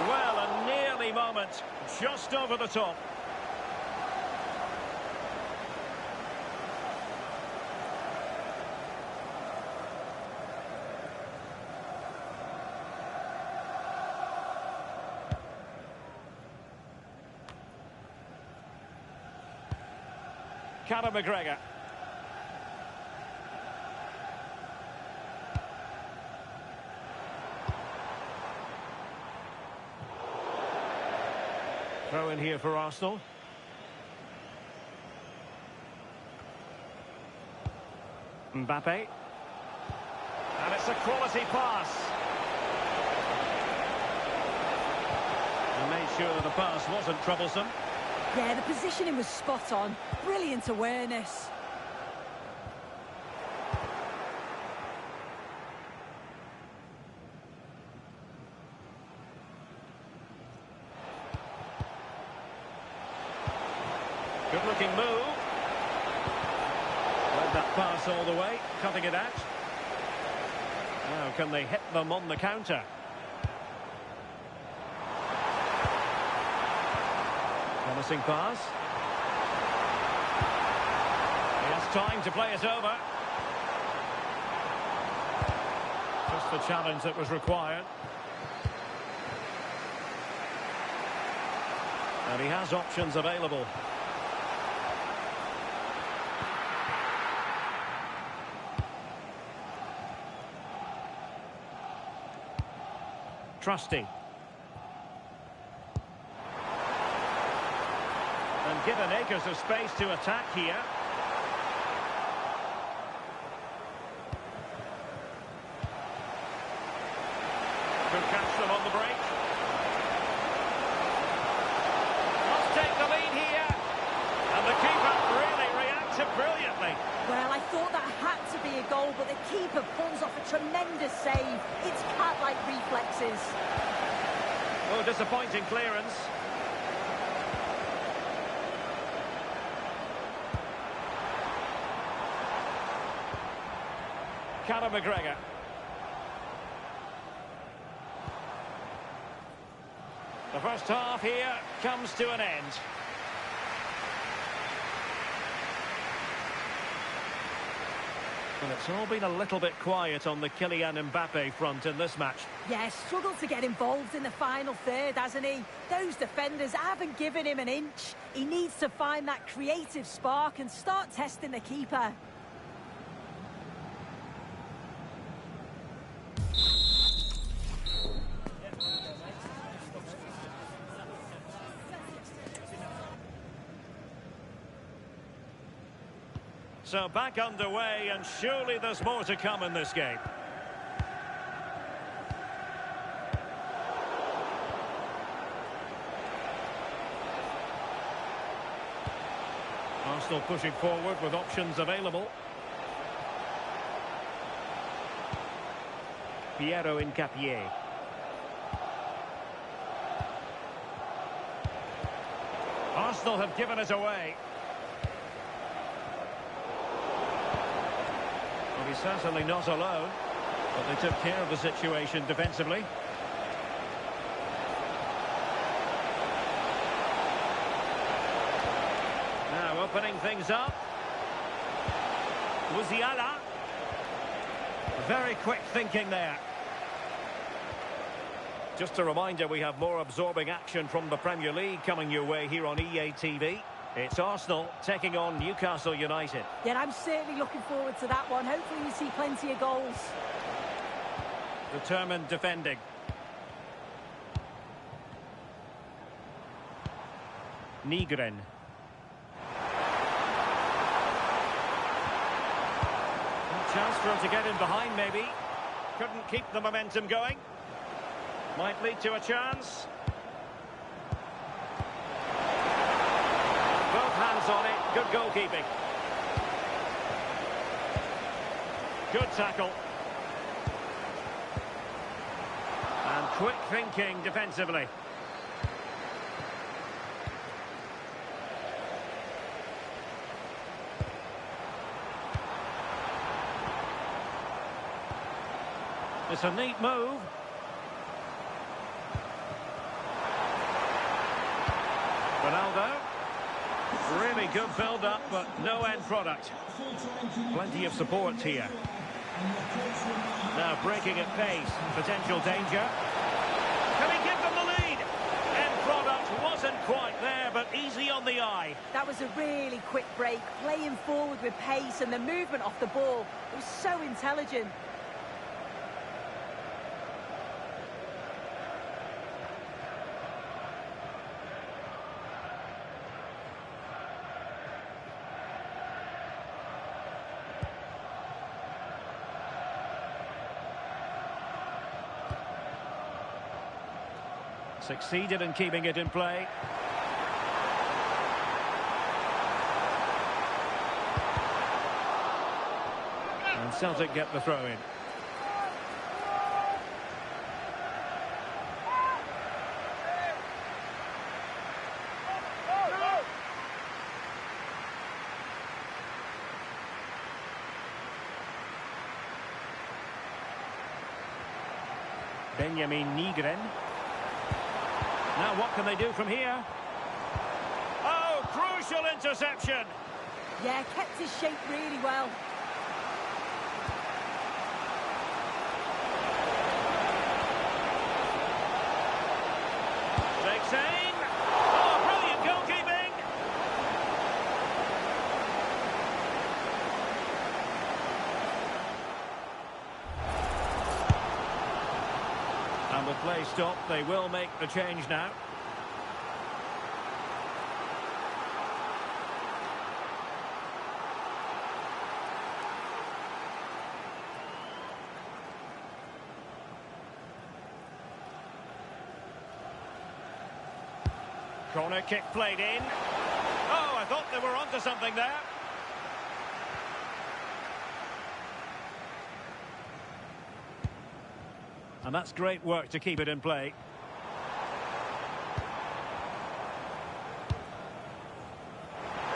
Well, a nearly moment. Just over the top. Conor McGregor. Throw in here for Arsenal. Mbappe. And it's a quality pass. And made sure the pass wasn't troublesome. Yeah, the positioning was spot on. Brilliant awareness. Good-looking move. Led that pass all the way, cutting it out. Now, can they hit them on the counter? Promising pass. He has time to play it over. Just the challenge that was required. And he has options available. Trusty. And given acres of space to attack here. Could catch them on the break. Must take the lead here. And the keeper really reacted brilliantly. Well, I thought that had to be a goal, but the keeper pulls off a tremendous save. It's cat-like reflexes. Oh, disappointing clearance. Conor McGregor. The first half here comes to an end. And it's all been a little bit quiet on the Kylian Mbappe front in this match. Yeah, struggled to get involved in the final third, hasn't he? Those defenders haven't given him an inch. He needs to find that creative spark and start testing the keeper. So back underway, and surely there's more to come in this game. Arsenal pushing forward with options available. Piero Incapié. Arsenal have given it away. Well, he's certainly not alone, but they took care of the situation defensively. Now opening things up. Musiala. Very quick thinking there. Just a reminder, we have more absorbing action from the Premier League coming your way here on EA TV. It's Arsenal taking on Newcastle United. Yeah, I'm certainly looking forward to that one. Hopefully we see plenty of goals. Determined defending. Nygren. Chance for him to get in behind, maybe. Couldn't keep the momentum going. Might lead to a chance. Both hands on it. Good goalkeeping. Good tackle. And quick thinking defensively. It's a neat move. Ronaldo. Really good build-up, but no end product. Plenty of support here. Now breaking at pace. Potential danger. Can he give them the lead? End product wasn't quite there, but easy on the eye. That was a really quick break, playing forward with pace, and the movement off the ball. It was so intelligent. Succeeded in keeping it in play. And Celtic get the throw in. Benjamin Nygren. Now what can they do from here? Oh, crucial interception! Yeah, kept his shape really well. Takes aim! Oh, brilliant goalkeeping! And with play stopped, they will make the change now. Corner kick played in. Oh, I thought they were onto something there. And that's great work to keep it in play.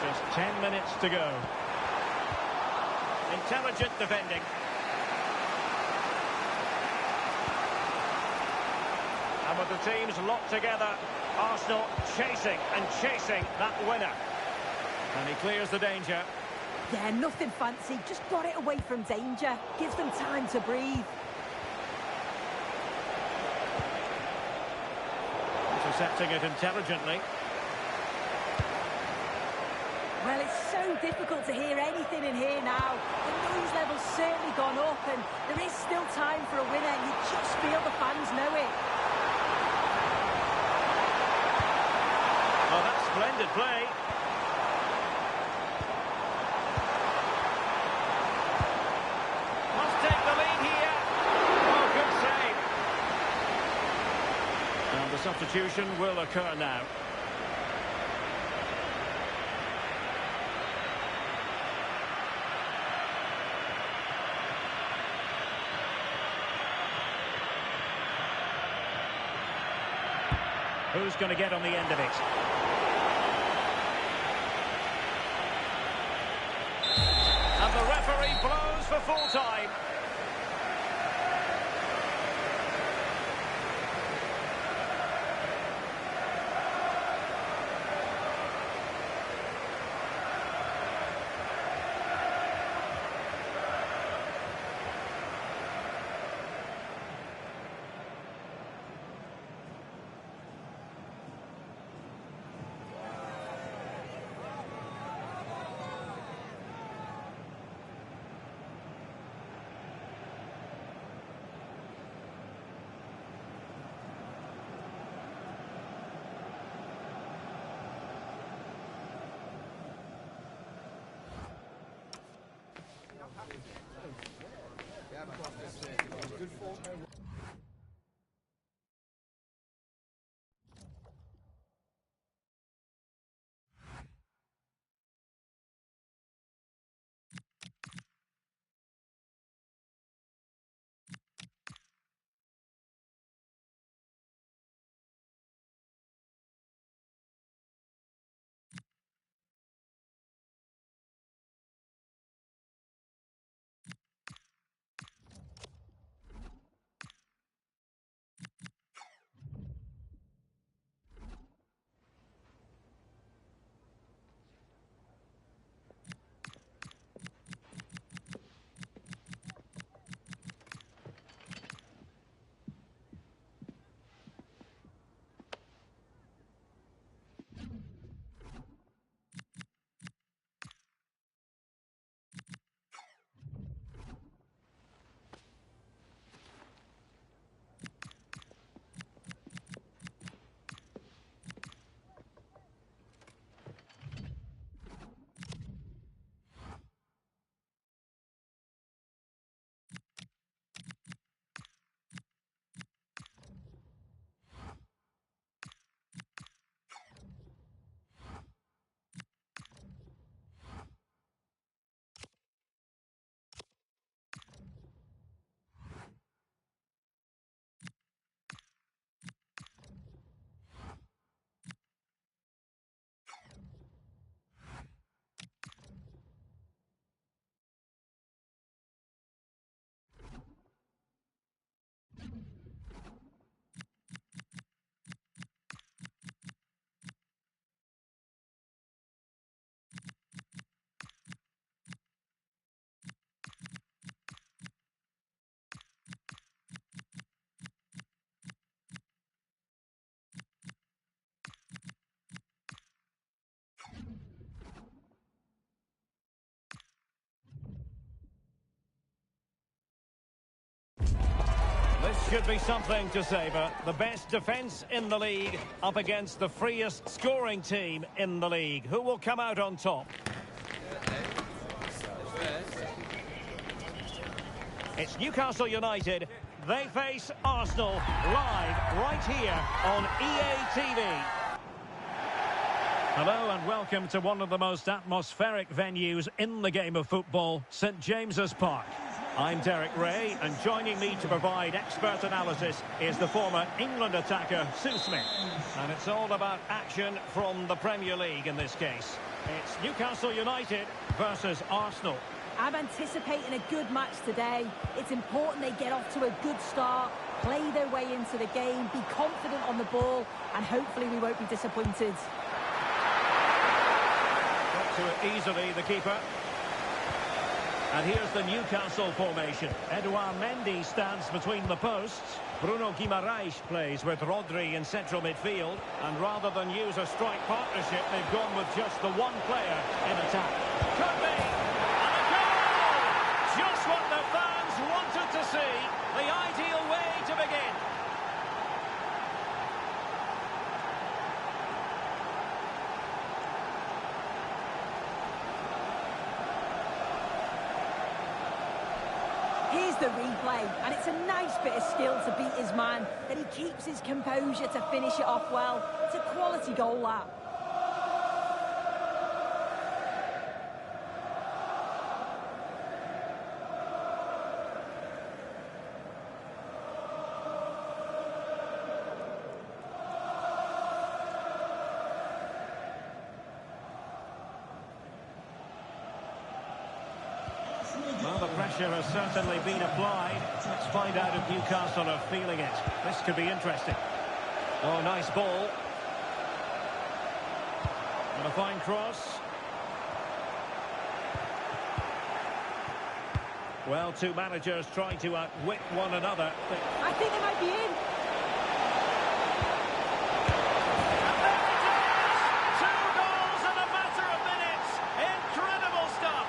Just 10 minutes to go. Intelligent defending. And with the teams locked together, Arsenal chasing and chasing that winner. And he clears the danger. Yeah, nothing fancy, just got it away from danger. Gives them time to breathe. Intercepting it intelligently. Well, it's so difficult to hear anything in here now. The noise level's certainly gone up, and there is still time for a winner. You just feel the fans know it. Oh, that's splendid play. Must take the lead here. Oh, good save. And the substitution will occur now. Who's going to get on the end of it? And the referee blows for full time. This should be something to savour. The best defence in the league up against the freest scoring team in the league. Who will come out on top? It's Newcastle United. They face Arsenal live right here on EA TV. Hello and welcome to one of the most atmospheric venues in the game of football, St James's Park. I'm Derek Ray, and joining me to provide expert analysis is the former England attacker, Sue Smith. And it's all about action from the Premier League in this case. It's Newcastle United versus Arsenal. I'm anticipating a good match today. It's important they get off to a good start, play their way into the game, be confident on the ball, and hopefully we won't be disappointed. Got to it easily, the keeper. And here's the Newcastle formation. Edouard Mendy stands between the posts. Bruno Guimaraes plays with Rodri in central midfield. And rather than use a strike partnership, they've gone with just the one player in attack. Could be! And a goal! Just what the fans wanted to see. The ideal way to begin. Here's the replay, and it's a nice bit of skill to beat his man, that he keeps his composure to finish it off well. It's a quality goal, that. Well, the pressure has certainly been applied. Let's find out if Newcastle are feeling it. This could be interesting. Oh, nice ball. And a fine cross. Well, two managers trying to outwit one another. I think they might be in. And there it is! 2 goals in a matter of minutes. Incredible stuff.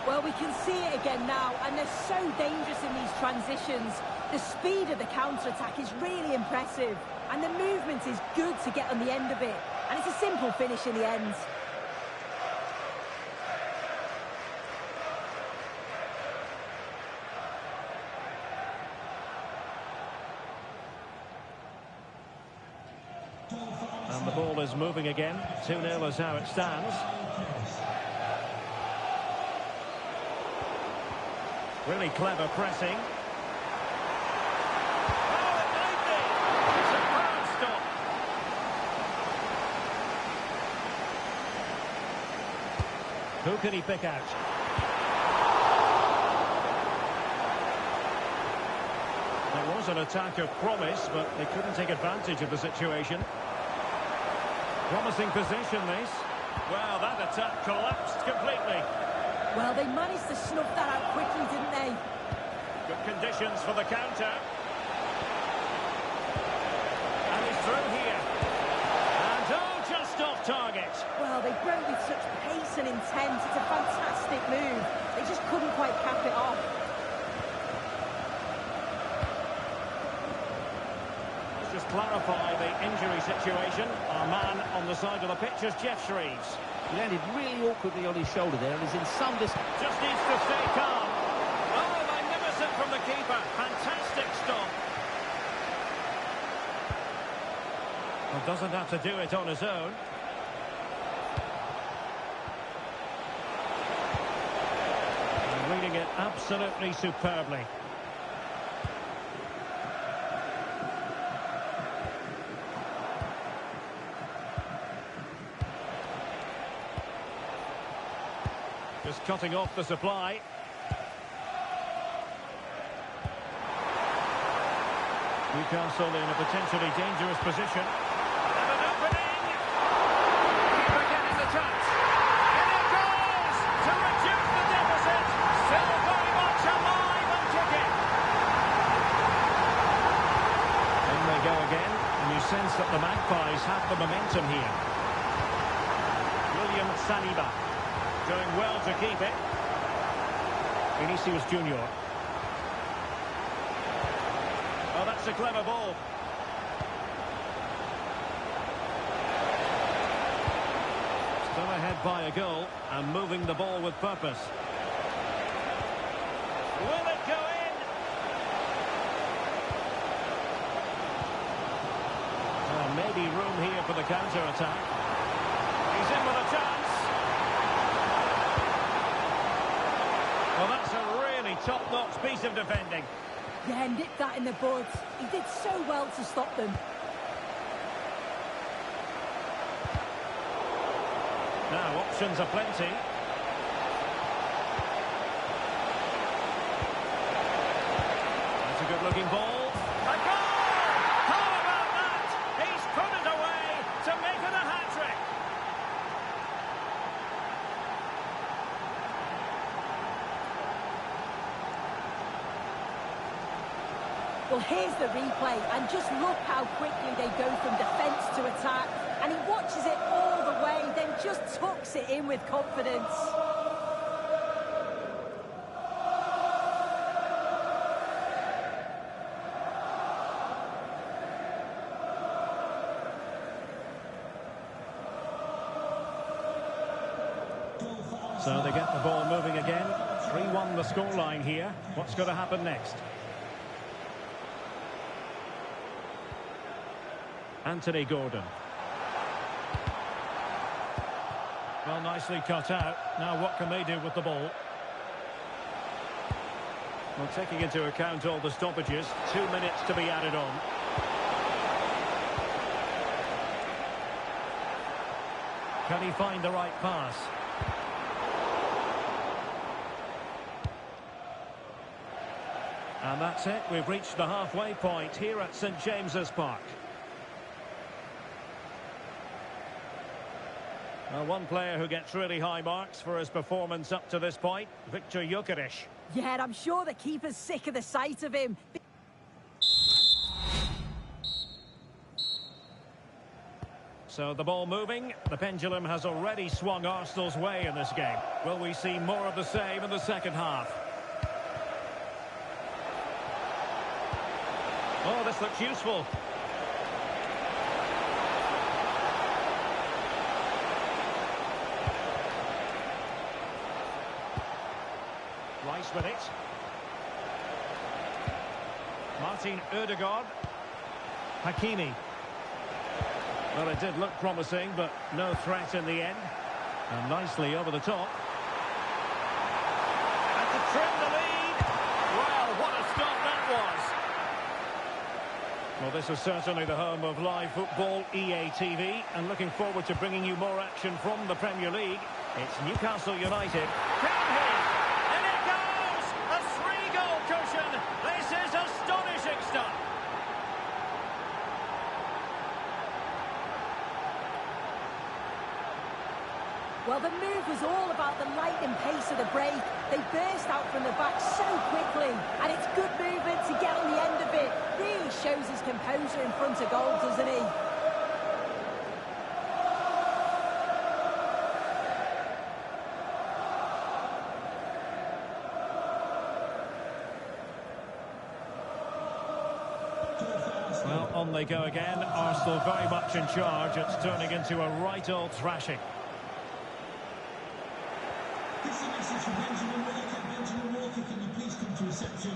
Well, we can see it again now, and they're so dangerous in these transitions. The speed of the counter-attack is really impressive, and the movement is good to get on the end of it. And it's a simple finish in the end. And the ball is moving again. 2-0 is how it stands. Really clever pressing. Oh, it might be! Superb stop. Who can he pick out? It was an attack of promise, but they couldn't take advantage of the situation. Promising position, this. Well, that attack collapsed completely. Well, they managed to snuff that out quickly, didn't they? Good conditions for the counter. And he's through here. And oh, just off target. Well, they broke with such pace and intent. It's a fantastic move. They just couldn't quite cap it off. Let's just clarify the injury situation. Our man on the side of the pitch is Jeff Shreves. He landed really awkwardly on his shoulder there and is in some distance. Just needs to stay calm. Oh, magnificent from the keeper. Fantastic stop. Well, doesn't have to do it on his own. And reading it absolutely superbly. Just cutting off the supply. Newcastle in a potentially dangerous position. And an opening! Keeper getting the touch. And it goes! To reduce the deficit! Still very much alive and kicking. In they go again, and you sense that the Magpies have the momentum here. William Saliba. Doing well to keep it. Vinicius Junior. Oh, that's a clever ball. Still ahead by a goal and moving the ball with purpose. Will it go in? Oh, maybe room here for the counter-attack. He's in with a chance. Well, that's a really top-notch piece of defending. Yeah, nipped that in the bud. He did so well to stop them. Now, options are plenty. That's a good-looking ball. A goal! How about that? He's put it away to make it a hat-trick. Well, here's the replay, and just look how quickly they go from defence to attack. And he watches it all the way, then just tucks it in with confidence. So they get the ball moving again. 3-1 the scoreline here. What's going to happen next? Anthony Gordon. Well, nicely cut out. Now what can they do with the ball? Well, taking into account all the stoppages, 2 minutes to be added on. Can he find the right pass? And that's it. We've reached the halfway point here at St James's Park. Well, one player who gets really high marks for his performance up to this point, Viktor Gyökeres. Yeah, and I'm sure the keeper's sick of the sight of him. So the ball moving. The pendulum has already swung Arsenal's way in this game. Will we see more of the same in the second half? Oh, this looks useful. Rice with it. Martin Ødegaard. Hakimi. Well, it did look promising, but no threat in the end. And nicely over the top. And to trim the lead. Well, what a stop that was. Well, this is certainly the home of live football, EA TV. And looking forward to bringing you more action from the Premier League. It's Newcastle United. Can he? And it goes! A 3-goal cushion. This is astonishing stuff. Well, the move was all about the lightning pace of the break. They burst out from the back so quickly, and it's good movement to get on the end of it. Really shows his composure in front of goal, doesn't he? Well, on they go again. Arsenal very much in charge. It's turning into a right old thrashing. This is a message from Benjamin Walker. Benjamin Walker, can you please come to reception?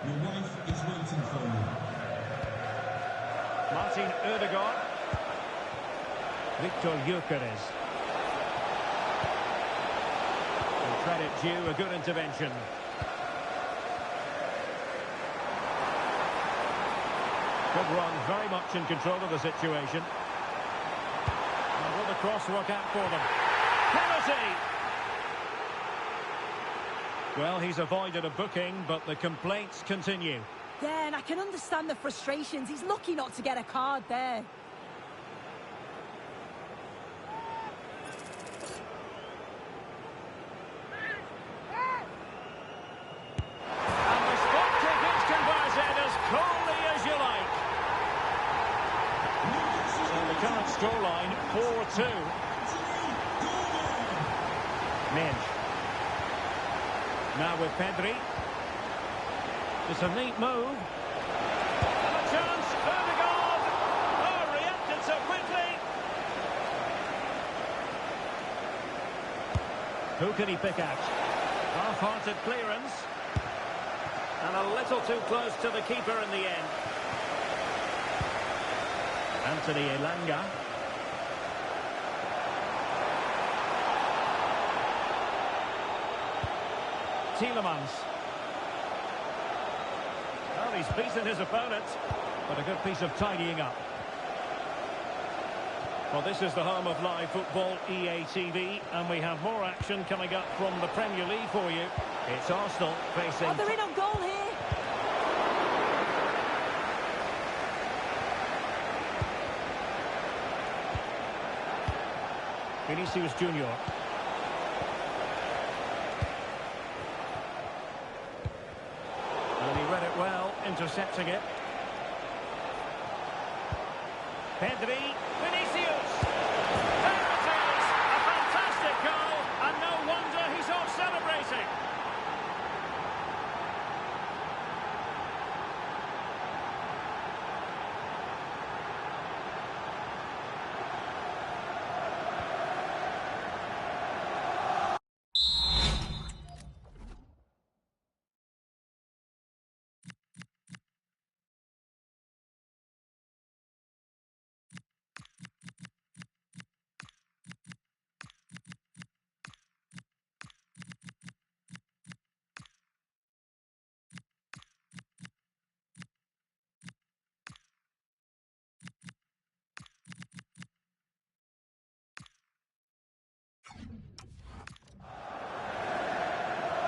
Your wife is waiting for you. Martin Ødegaard. Victor Gyökeres. And credit due, a good intervention. Good run, very much in control of the situation. And will the cross work out for them? Penalty! Well, he's avoided a booking, but the complaints continue. Yeah, and I can understand the frustrations. He's lucky not to get a card there. And the spot kick is converted as coolly as you like. So the current scoreline, 4-2. Minge. Now with Pedri. It's a neat move. And a chance, Ødegaard. Oh, reacted so quickly. Who can he pick out? Half-hearted clearance. And a little too close to the keeper in the end. Anthony Elanga. Tielemans. Well, he's beaten his opponent, but a good piece of tidying up. Well, this is the home of live football, EA TV, and we have more action coming up from the Premier League for you. It's Arsenal facing... Oh, they're in on goal here. Vinicius Junior. And he read it well, intercepting it. Pedri, Vinicius! There it is! A fantastic goal, and no wonder he's off celebrating.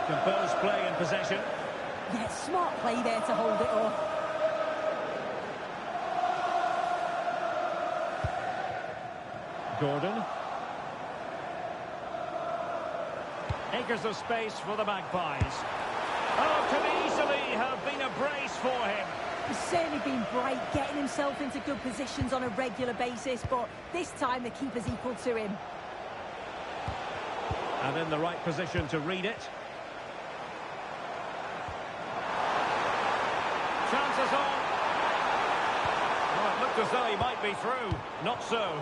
Composed play in possession. Yeah, smart play there to hold it off. Gordon. Acres of space for the Magpies. Oh, could easily have been a brace for him. He's certainly been bright, getting himself into good positions on a regular basis, but this time the keeper's equal to him. And in the right position to read it. Chances on. Oh, it looked as though he might be through. Not so.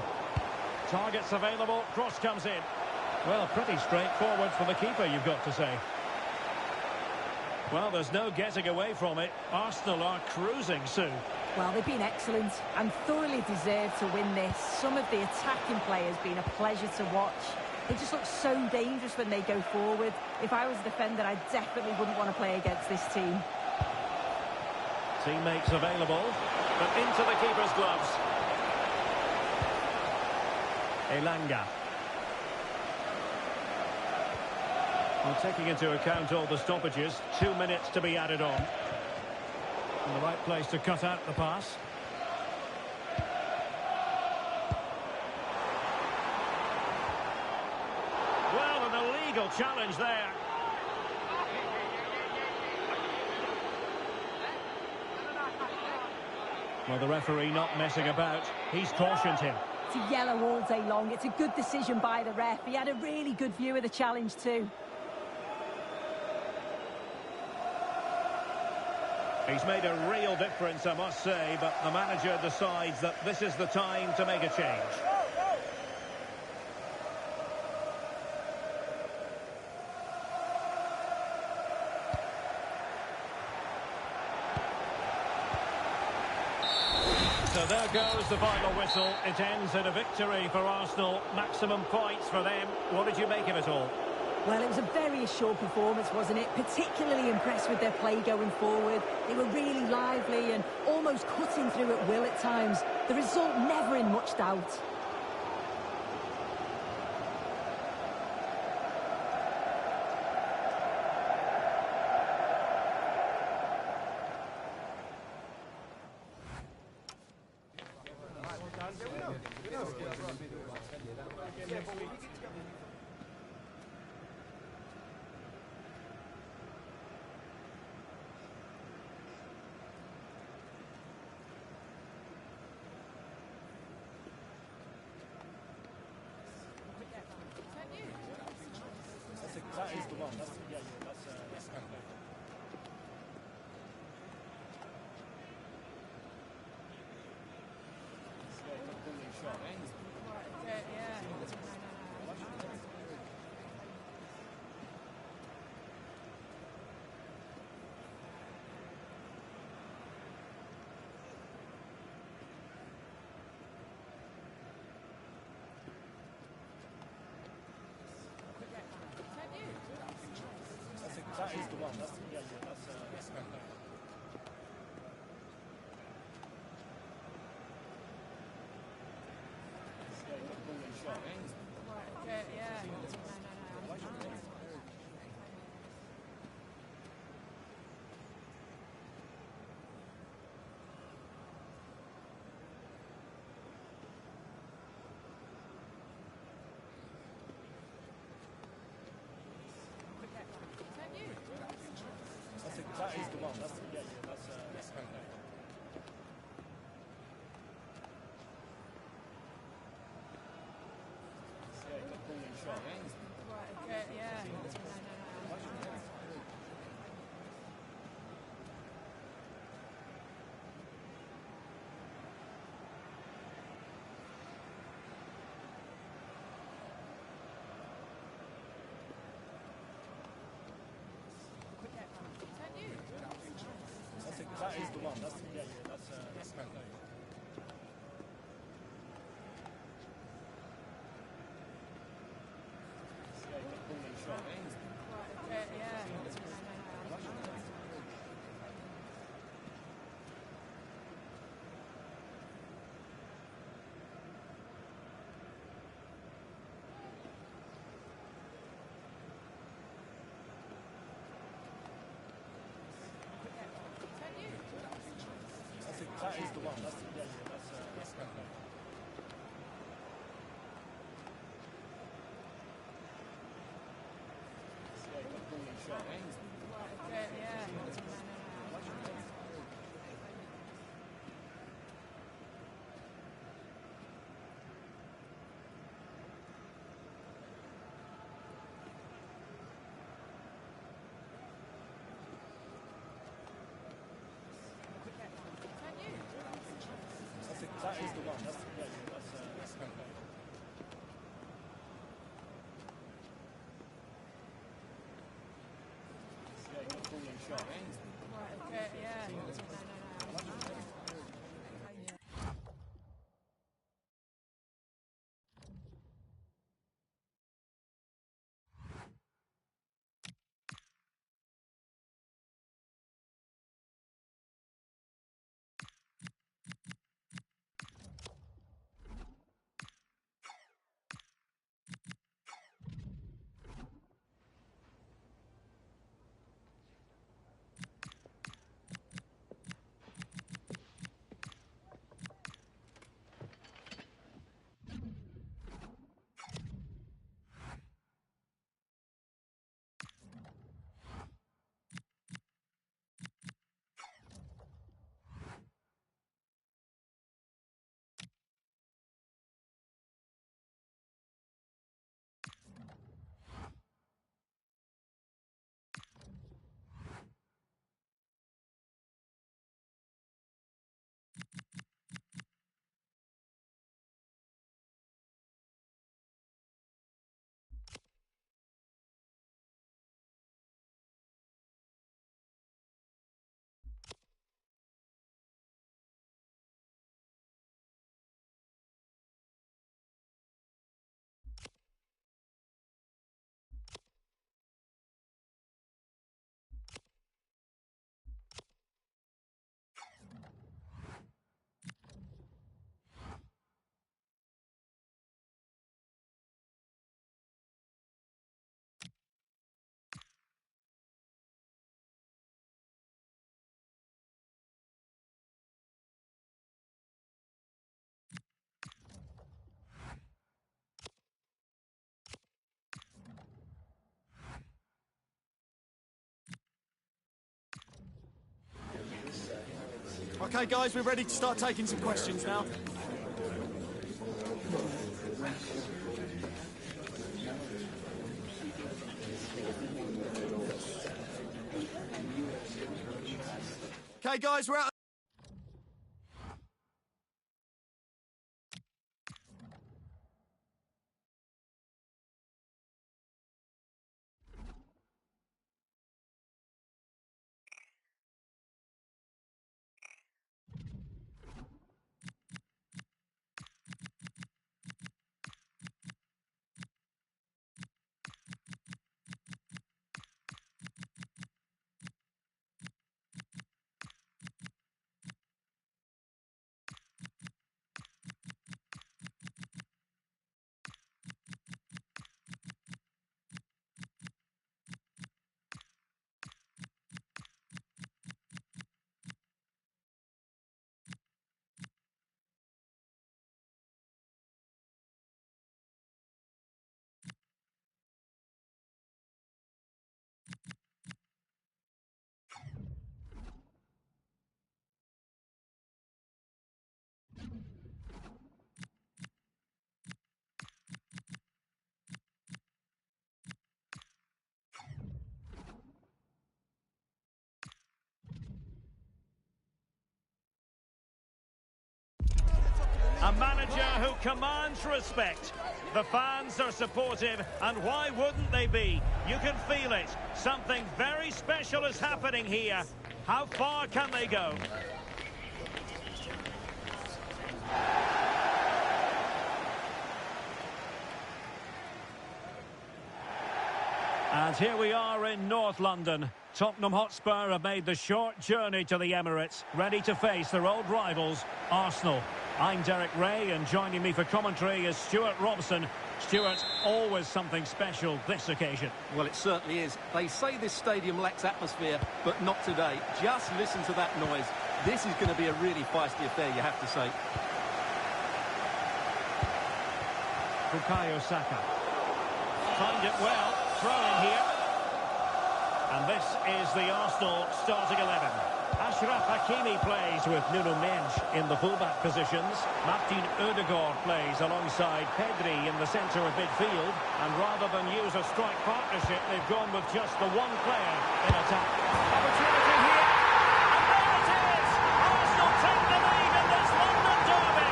Targets available, cross comes in. Well, pretty straightforward for the keeper, you've got to say. Well, there's no getting away from it. Arsenal are cruising, Sue. Well, they've been excellent and thoroughly deserved to win this. Some of the attacking play has been a pleasure to watch. They just look so dangerous when they go forward. If I was a defender, I definitely wouldn't want to play against this team. Teammates available, but into the keeper's gloves. Elanga. Well, taking into account all the stoppages, 2 minutes to be added on. And the right place to cut out the pass. Well, an illegal challenge there. Well, the referee not messing about. He's cautioned him. It's a yellow all day long. It's a good decision by the ref. He had a really good view of the challenge too. He's made a real difference, I must say, but the manager decides that this is the time to make a change. So there goes the final whistle. It ends in a victory for Arsenal. Maximum points for them. What did you make of it all? Well, it was a very assured performance, wasn't it? Particularly impressed with their play going forward. They were really lively and almost cutting through at will at times. The result never in much doubt. That is the one. That's the one. That's That is the one. That's That is the one. That's That is the one. That's that is the one. That's okay. Yeah, you're falling shot. Right, okay, yeah. No. Okay, guys, we're ready to start taking some questions now. Okay, guys, we're out. A manager who commands respect. The fans are supportive, and why wouldn't they be? You can feel it. Something very special is happening here. How far can they go? And here we are in North London. Tottenham Hotspur have made the short journey to the Emirates, ready to face their old rivals, Arsenal. I'm Derek Ray, and joining me for commentary is Stuart Robson. Stuart, always something special this occasion. Well, it certainly is. They say this stadium lacks atmosphere, but not today. Just listen to that noise. This is going to be a really feisty affair, you have to say. Bukayo Saka. Timed it well. Throw in here. And this is the Arsenal starting 11. Ashraf Hakimi plays with Nuno Mendes in the fullback positions. Martin Ødegaard plays alongside Pedri in the centre of midfield. And rather than use a strike partnership, they've gone with just the one player in attack. Opportunity here. And there it is! Arsenal take the lead in this London derby.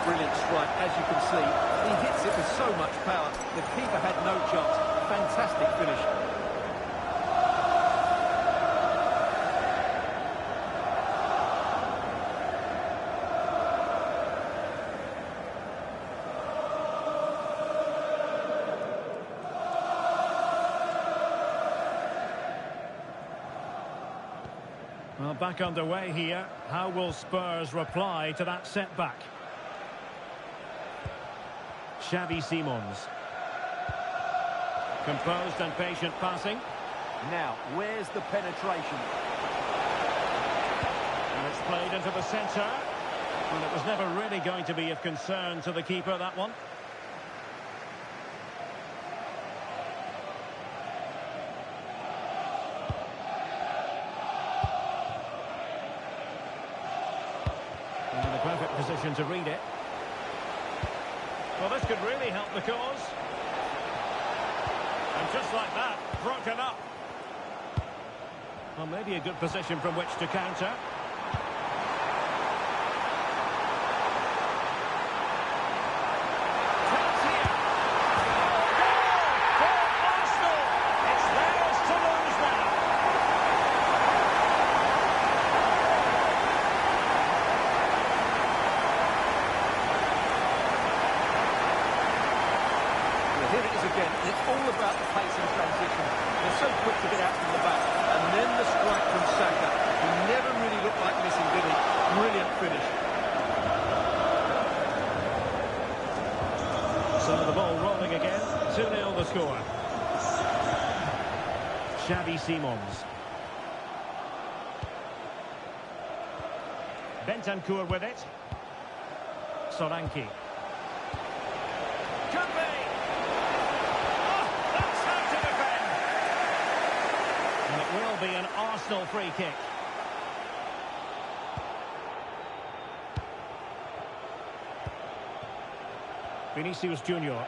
brilliant strike, as you can see. He hits it with so much power. The keeper had no chance. Fantastic finish. Well, back underway here. How will Spurs reply to that setback? Xavi Simons. Composed and patient passing. Now, where's the penetration? And it's played into the centre. And it was never really going to be of concern to the keeper, that one. In the perfect position to read it. Well, this could really help the cause. And just like that, broken up. Well, maybe a good position from which to counter. Chance here. Goal for Arsenal. It's theirs to lose now. Here it is again, and it's all about the pace and transition. They're so quick to get out from the back. And then the strike from Saka. He never really looked like missing, did he? Brilliant finish. So the ball rolling again. 2-0 the score. Xavi Simons. Bentancur with it. Solanke. Could be. Will be an Arsenal free kick. Vinicius Junior.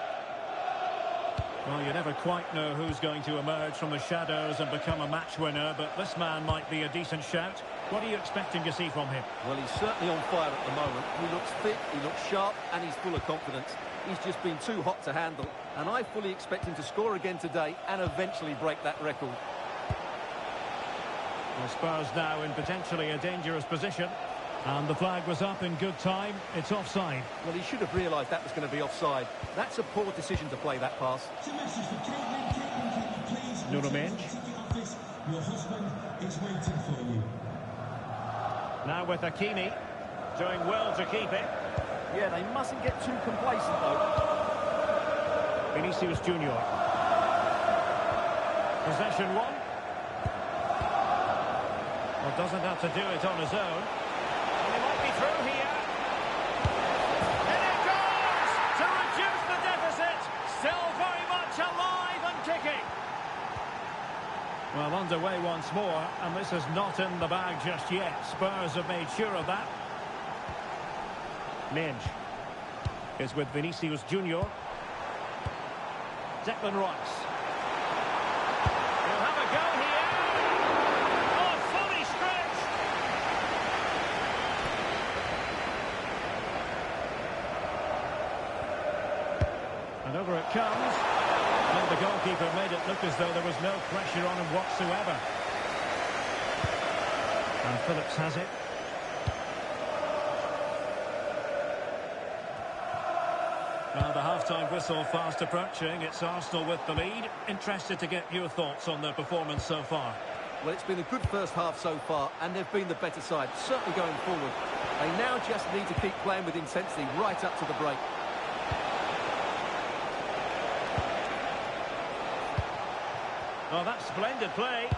Well, you never quite know who's going to emerge from the shadows and become a match winner, but this man might be a decent shout. What are you expecting to see from him? Well, he's certainly on fire at the moment. He looks fit, he looks sharp, and he's full of confidence. He's just been too hot to handle, and I fully expect him to score again today and eventually break that record. Well, Spurs now in potentially a dangerous position. And the flag was up in good time. It's offside. Well, he should have realised that was going to be offside. That's a poor decision to play that pass. Nuno Mendes. Your husband is waiting for you. Now with Hakimi. Doing well to keep it. Yeah, they mustn't get too complacent, though. Vinicius Junior. Possession one. Well, doesn't have to do it on his own. And he might be through here. And it goes to reduce the deficit. Still very much alive and kicking. Well, underway once more, and this is not in the bag just yet. Spurs have made sure of that. Mendes is with Vinicius Junior. Declan Rice. He'll have a go here. And over it comes. And the goalkeeper made it look as though there was no pressure on him whatsoever. And Phillips has it. Now the half-time whistle fast approaching. It's Arsenal with the lead. Interested to get your thoughts on their performance so far. Well, it's been a good first half so far, and they've been the better side, certainly going forward. They now just need to keep playing with intensity right up to the break. Oh, that's splendid play.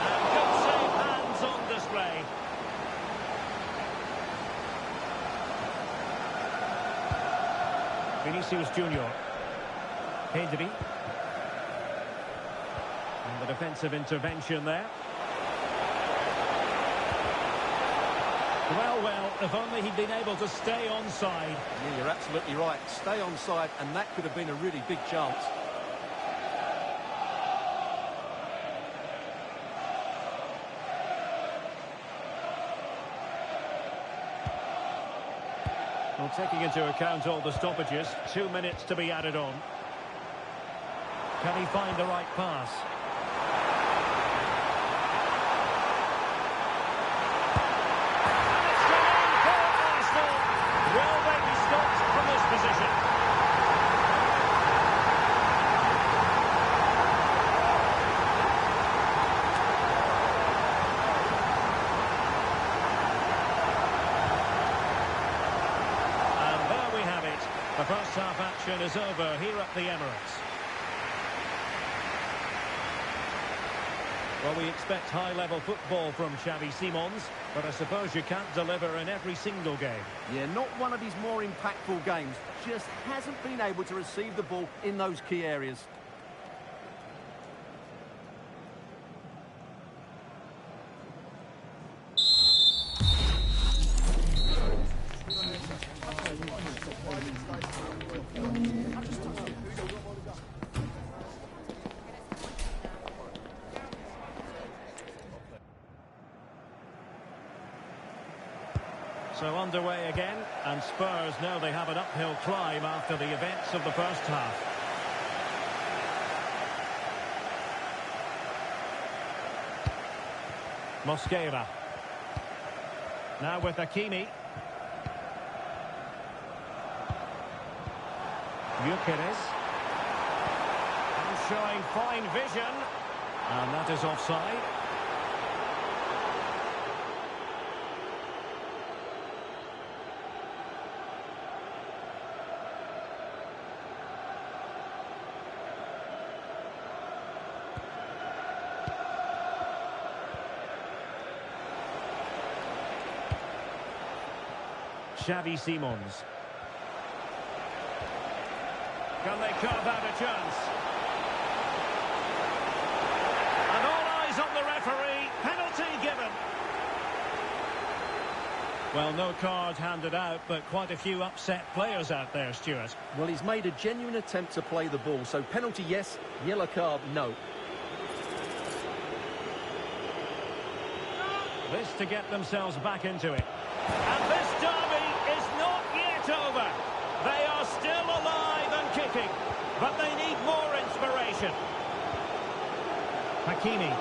And good save hands on display. Vinicius Junior. Pedri. And the defensive intervention there. Well, if only he'd been able to stay onside. Yeah, you're absolutely right. Stay onside, and that could have been a really big chance. Well, taking into account all the stoppages, 2 minutes to be added on. Can he find the right pass? And it's gone in for Arsenal. Will they be stopped from this position? And there we have it. The first half action is over here at the Emirates. Well, we expect high-level football from Xavi Simons, but I suppose you can't deliver in every single game. Yeah, not one of his more impactful games. Just hasn't been able to receive the ball in those key areas. So underway again, and Spurs know they have an uphill climb after the events of the first half. Mosquera. Now with Hakimi. Gyökeres. And showing fine vision. And that is offside. Xavi Simons. Can they carve out a chance? And all eyes on the referee. Penalty given. Well, no card handed out, but quite a few upset players out there, Stuart. Well, he's made a genuine attempt to play the ball, so penalty yes, yellow card no. This to get themselves back into it. And this derby is not yet over. They are still alive and kicking, but they need more inspiration. Hakimi.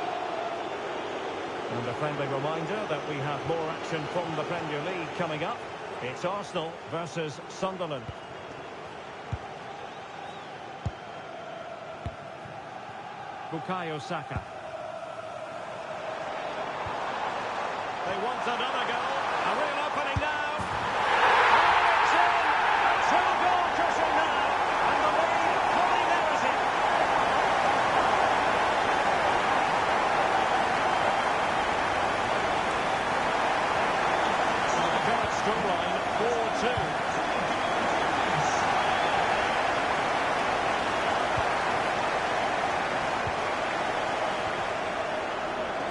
And a friendly reminder that we have more action from the Premier League coming up. It's Arsenal versus Sunderland. Bukayo Saka. They want another goal. A real opening now. And it's in. A two-goal cushion now. And the lead fully merited. So the current scoreline, 4-2.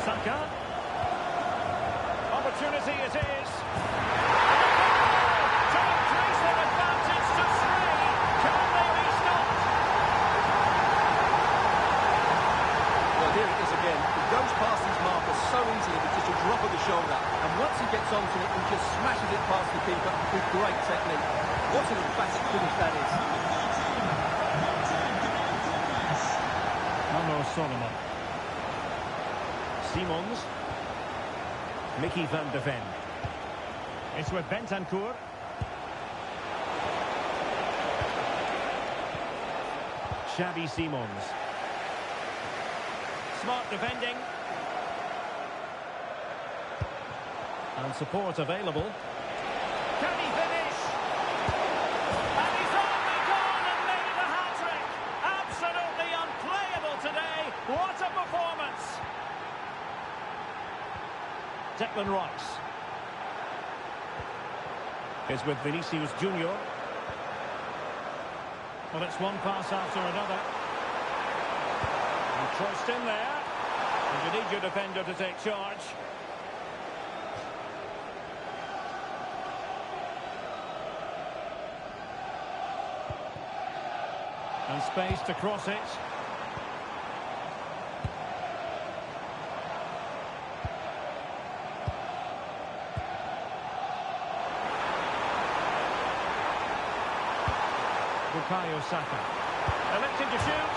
Saka. Opportunity it is. To increase their advantage to 3. Can they be stopped? Well, here it is again. He goes past his marker so easily with just a drop of the shoulder. And once he gets onto it, he just smashes it past the keeper with great technique. What an emphatic finish that is. Mano Solomon. Simons. Mickey van de Ven. It's with Bentancur. Xavi Simons. Smart defending. And support available. Can he finish? And he's only gone and made it a hat-trick. Absolutely unplayable today. What a performance. Declan Rice is with Vinicius Junior. Well, it's one pass after another. And crossed in there. And you need your defender to take charge. And space to cross it. Bukayo Saka. Electing to shoot.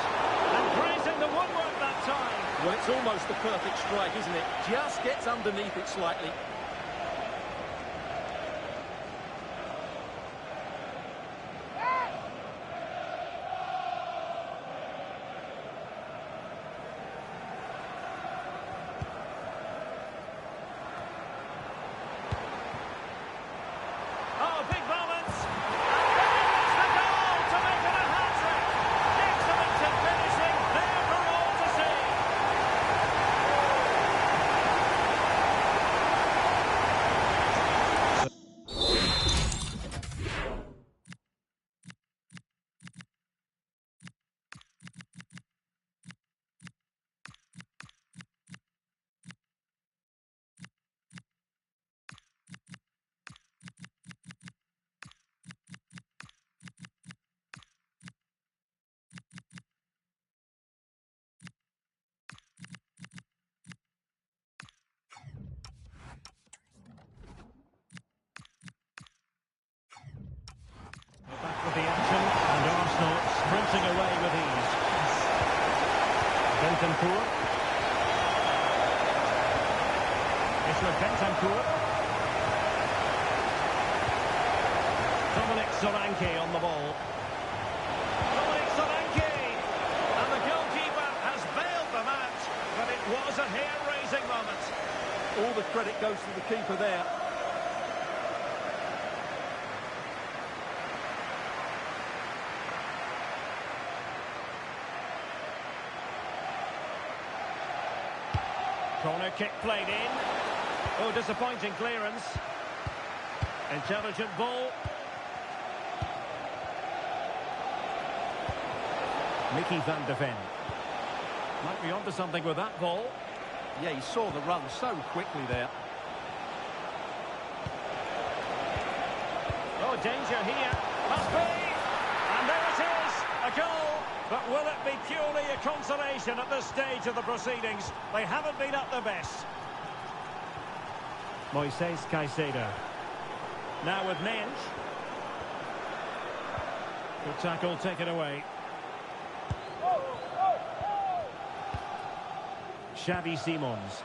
And grazing the woodwork that time. Well, it's almost the perfect strike, isn't it? Just gets underneath it slightly. Oh, big moments. And there's the goal to make it a hat-trick. Excellent in finishing, there for all to see. Back with the action, and Arsenal sprinting away with ease. Bentancur. It's with Bentancur. Dominic Solanke on the ball. Dominic Solanke! And the goalkeeper has bailed them out, but it was a hair-raising moment. All the credit goes to the keeper there. Corner kick played in. Oh, disappointing clearance. Intelligent ball. Mickey van de Ven. Might be onto something with that ball. Yeah, he saw the run so quickly there. Oh, danger here. Must be. And there it is. A goal. But will it be purely a consolation at this stage of the proceedings? They haven't been at their best. Moises Caicedo. Now with Mensch. Good tackle taken away. Xavi Simons.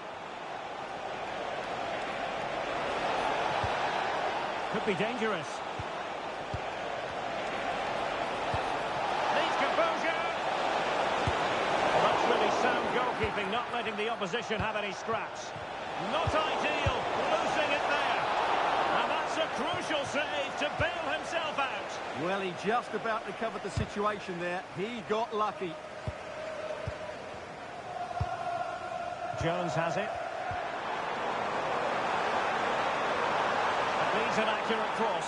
Could be dangerous. Needs composure. Well, that's really sound goalkeeping, not letting the opposition have any scraps. Not ideal, losing it there. And that's a crucial save to bail himself out. Well, he just about recovered the situation there. He got lucky. Jones has it. It needs an accurate cross.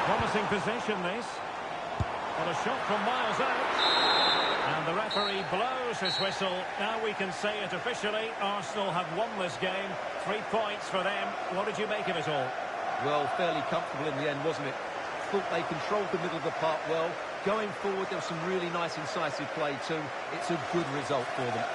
Promising possession, this. But a shot from miles out. And the referee blows his whistle. Now we can say it officially. Arsenal have won this game. 3 points for them. What did you make of it all? Well, fairly comfortable in the end, wasn't it? Thought they controlled the middle of the park well. Going forward, there was some really nice incisive play too. It's a good result for them.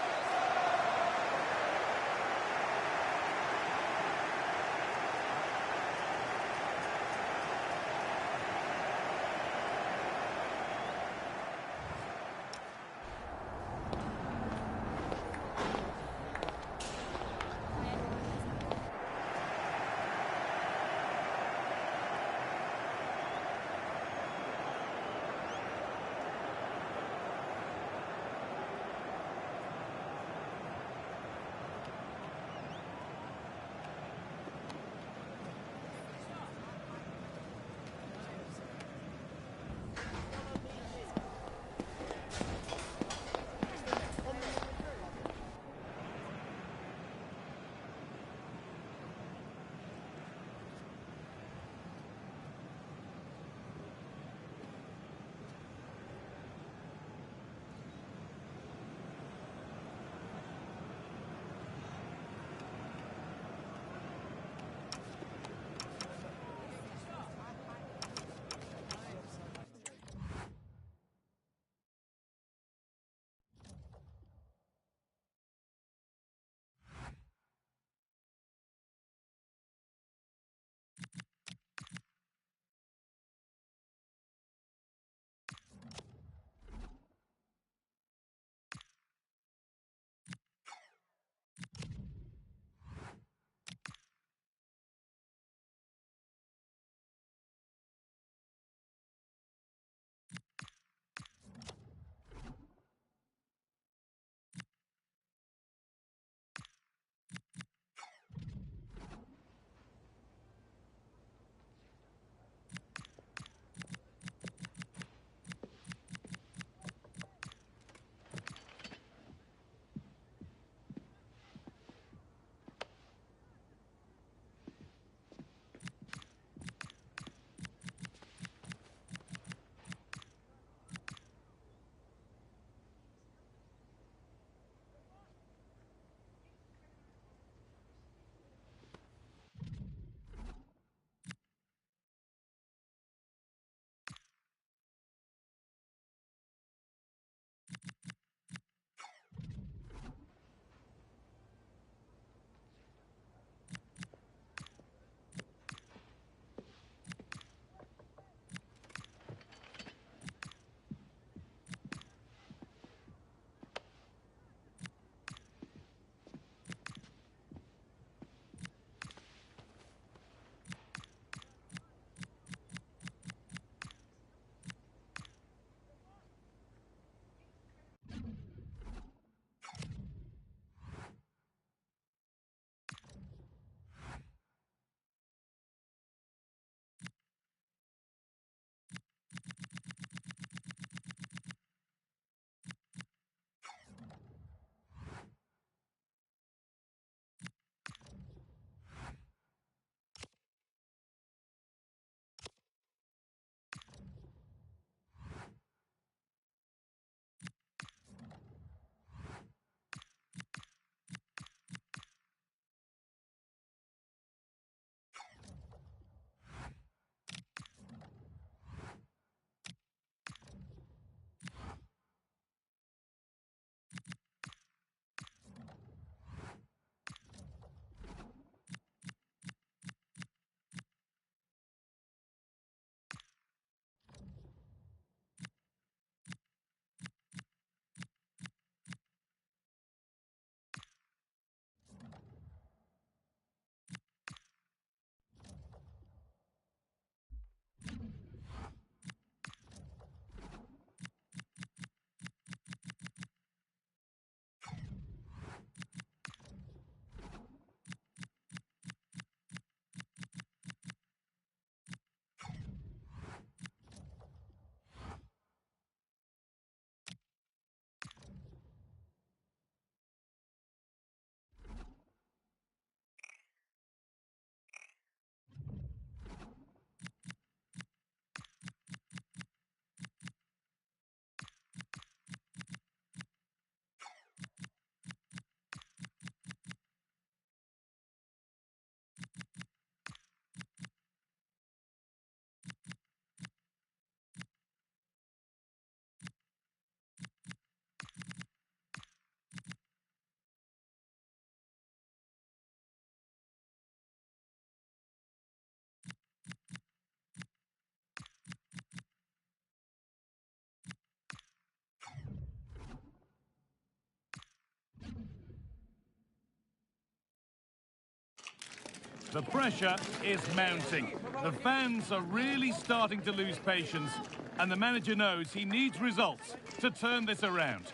The pressure is mounting. The fans are really starting to lose patience, and the manager knows he needs results to turn this around.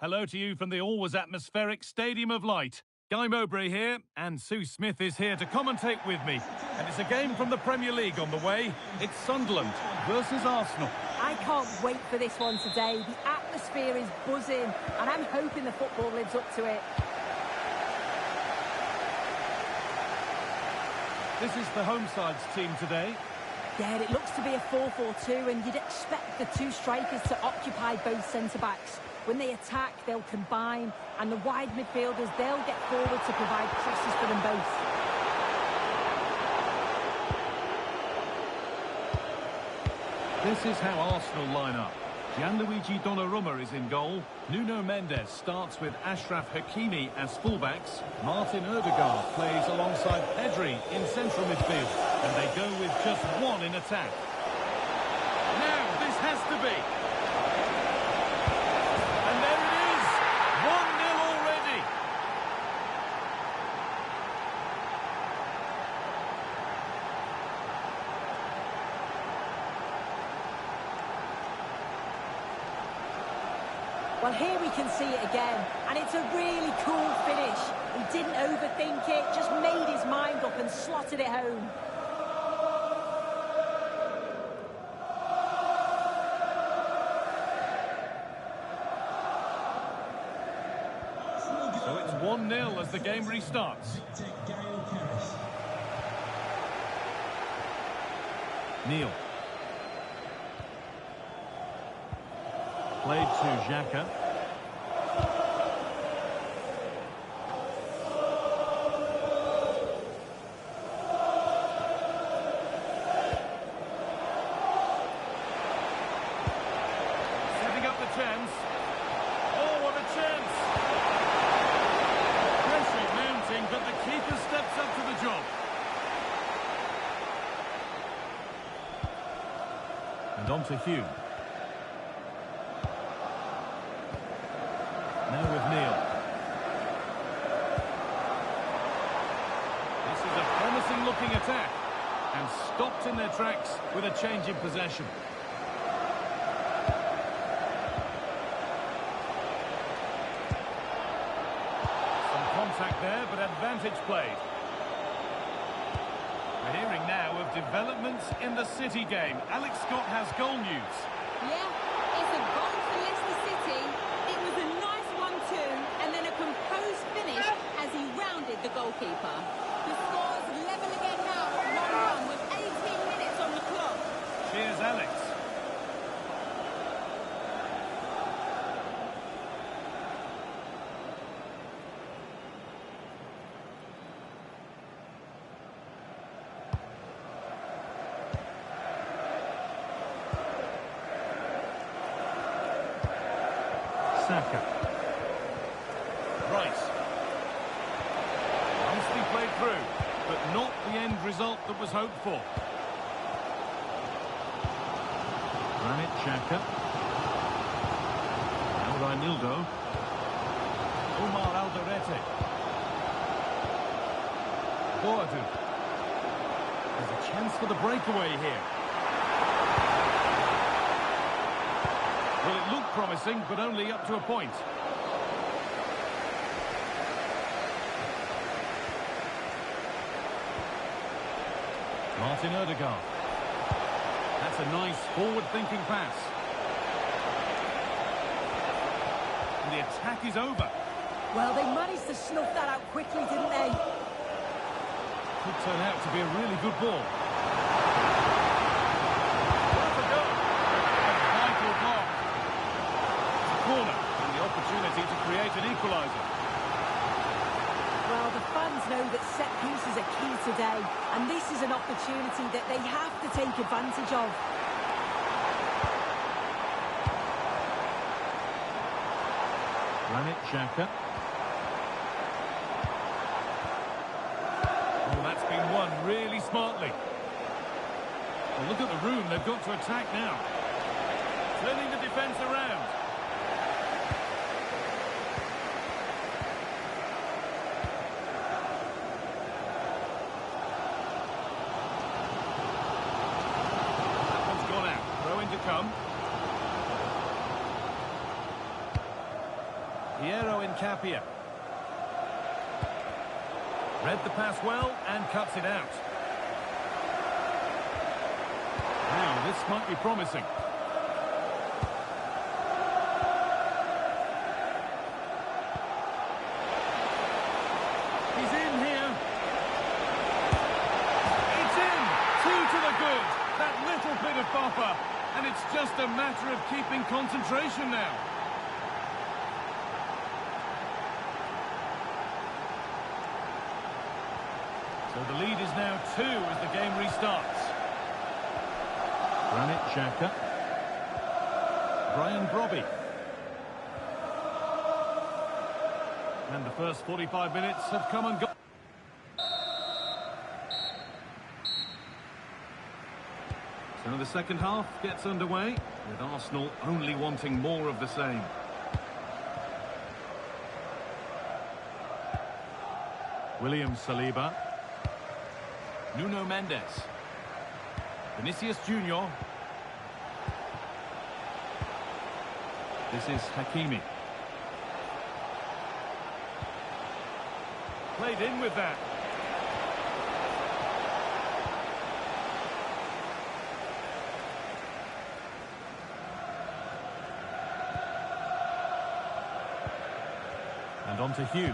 Hello to you from the always atmospheric Stadium of Light. Guy Mowbray here, and Sue Smith is here to commentate with me. And it's a game from the Premier League on the way. It's Sunderland versus Arsenal. I can't wait for this one today. The atmosphere is buzzing, and I'm hoping the football lives up to it. This is the home side's team today. Yeah, it looks to be a 4-4-2, and you'd expect the two strikers to occupy both centre-backs. When they attack, they'll combine, and the wide midfielders, they'll get forward to provide crosses for them both. This is how Arsenal line up. Gianluigi Donnarumma is in goal. Nuno Mendes starts with Achraf Hakimi as fullbacks. Martin Odegaard plays alongside Pedri in central midfield. And they go with just one in attack. Now this has to be. And there it is. 1-0 already. Well, here we can see it again, and it's a really cool finish. He didn't overthink it, just made his mind up and slotted it home. So it's 1-0 as the game restarts. Neil. Played to Xhaka. Setting up the chance. Oh, what a chance! Pressure mounting, but the keeper steps up to the job. And on to Hugh. Now with Neil. This is a promising looking attack. And stopped in their tracks with a change in possession. Some contact there, but advantage played. We're hearing now of developments in the City game. Alex Scott has goal news. Yeah, it's a goal for Leicester City. It was a nice 1-2 and then a composed finish as he rounded the goalkeeper. The score's level again now at 1-1 with 18 minutes on the clock. Cheers, Alex. Saka. Rice. Nicely played through, but not the end result that was hoped for. Granit Xhaka. Now Reinildo. Omar Alderete. Boadu. There's a chance for the breakaway here. Well, it looked promising, but only up to a point. Martin Odegaard. That's a nice forward-thinking pass. And the attack is over. Well, they managed to snuff that out quickly, didn't they? Could turn out to be a really good ball. Corner and the opportunity to create an equaliser. Well, the fans know that set pieces are key today, and this is an opportunity that they have to take advantage of. Granit Xhaka. Oh, that's been won really smartly. Well, look at the room they've got to attack now. Turning the defence around. Piero Incapia. Read the pass well and cuts it out. Now, this might be promising. He's in here. It's in! 2 to the good. That little bit of buffer. And it's just a matter of keeping concentration now. So the lead is now 2 as the game restarts. Granit Xhaka. Brian Brobby. And the first 45 minutes have come and gone. So the second half gets underway, with Arsenal only wanting more of the same. William Saliba. Nuno Mendes. Vinicius Junior. This is Hakimi. Played in with that. And on to Hugh.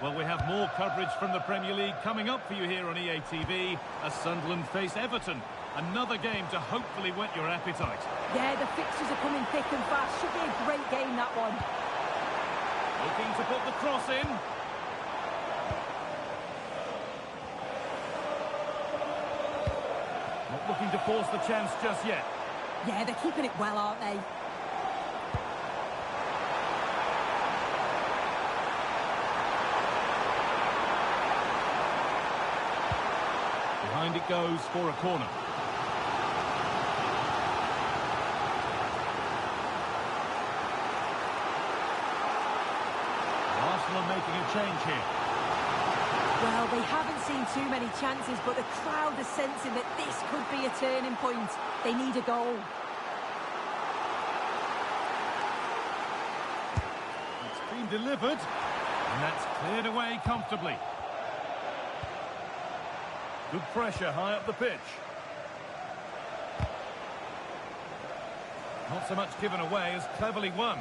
Well, we have more coverage from the Premier League coming up for you here on EATV as Sunderland face Everton. Another game to hopefully whet your appetite. Yeah, the fixtures are coming thick and fast. Should be a great game, that one. Looking to put the cross in. Not looking to force the chance just yet. Yeah, they're keeping it well, aren't they? Behind it goes for a corner. Arsenal making a change here. Well, they haven't seen too many chances, but the crowd are sensing that this could be a turning point. They need a goal. It's been delivered, and that's cleared away comfortably. Good pressure high up the pitch. Not so much given away as cleverly won.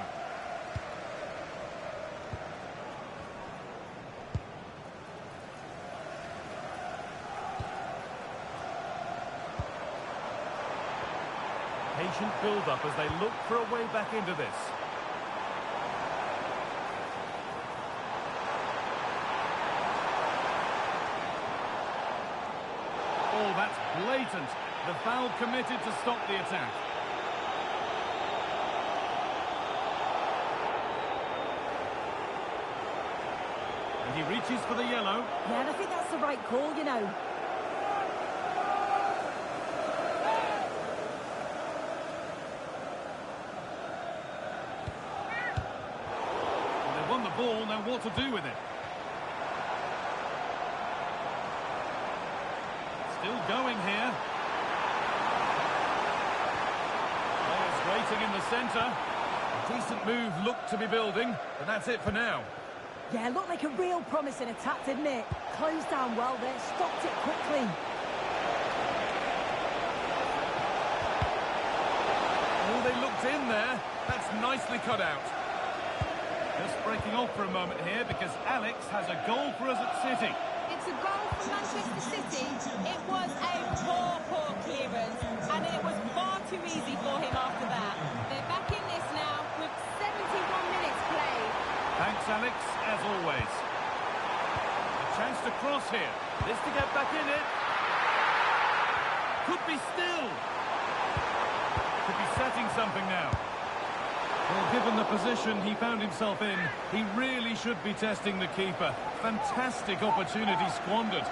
Patient build-up as they look for a way back into this. Oh, that's blatant. The foul committed to stop the attack. And he reaches for the yellow. Yeah, and I think that's the right call, you know. Well, they've won the ball, now what to do with it? Still going here. Players waiting in the centre. A decent move looked to be building, but that's it for now. Yeah, looked like a real promising attack, didn't it? Closed down well there, stopped it quickly. Oh, they looked in there. That's nicely cut out. Just breaking off for a moment here because Alex has a goal for us at City. It's a goal for Manchester City. It was a poor clearance, and it was far too easy for him after that. They're back in this now with 71 minutes played. Thanks, Alex, as always. A chance to cross here. This to get back in it. Could be still. Could be setting something now. Well, given the position he found himself in, he really should be testing the keeper. Fantastic opportunity squandered.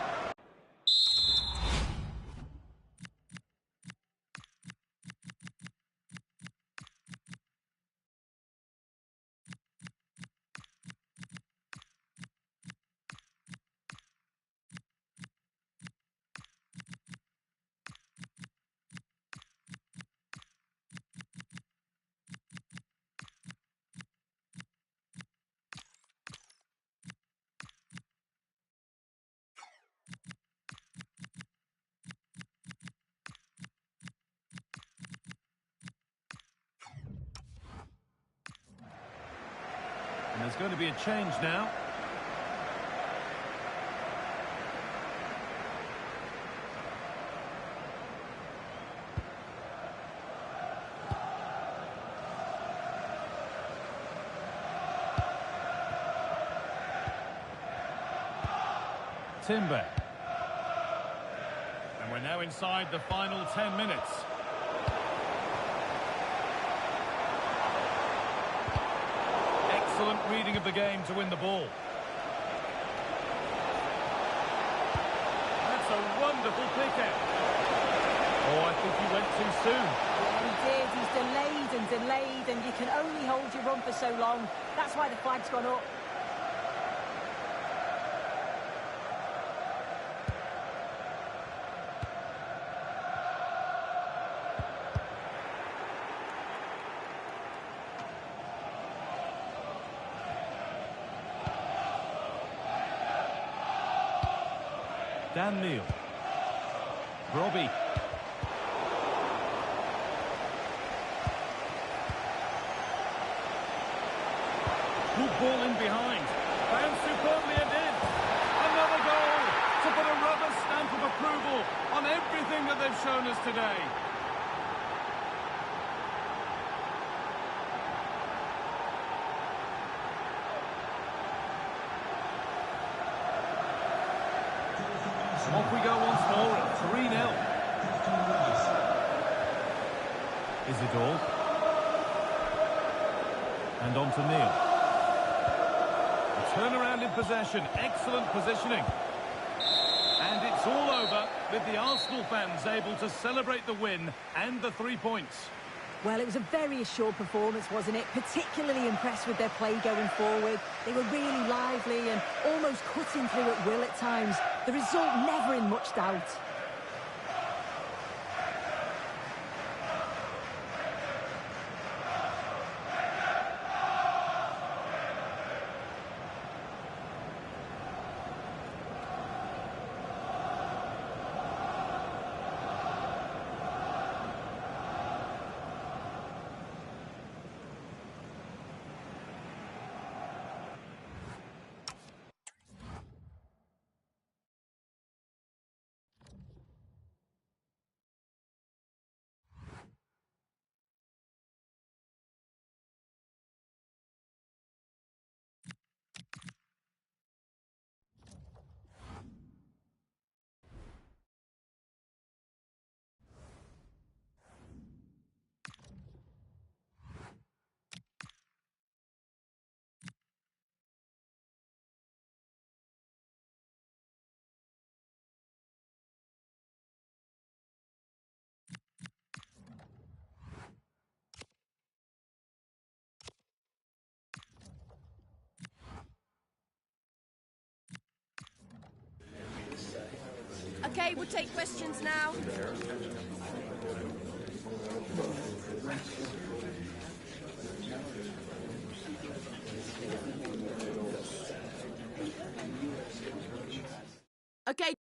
to be a change now. Timber. And we're now inside the final 10 minutes. Excellent reading of the game to win the ball. That's a wonderful pick-out. Oh, I think he went too soon. Yeah, he did. He's delayed, and you can only hold your run for so long. That's why the flag's gone up. Dan Neal. Robbie. Good ball in behind. Found superbly and in. Another goal to put a rubber stamp of approval on everything that they've shown us today. Off we go once more at 3-0. Is it all? And on to Neil. A turnaround in possession. Excellent positioning. And it's all over with the Arsenal fans able to celebrate the win and the 3 points. Well, it was a very assured performance, wasn't it? Particularly impressed with their play going forward. They were really lively and almost cutting through at will at times. The result never in much doubt. Okay, we'll take questions now. Okay.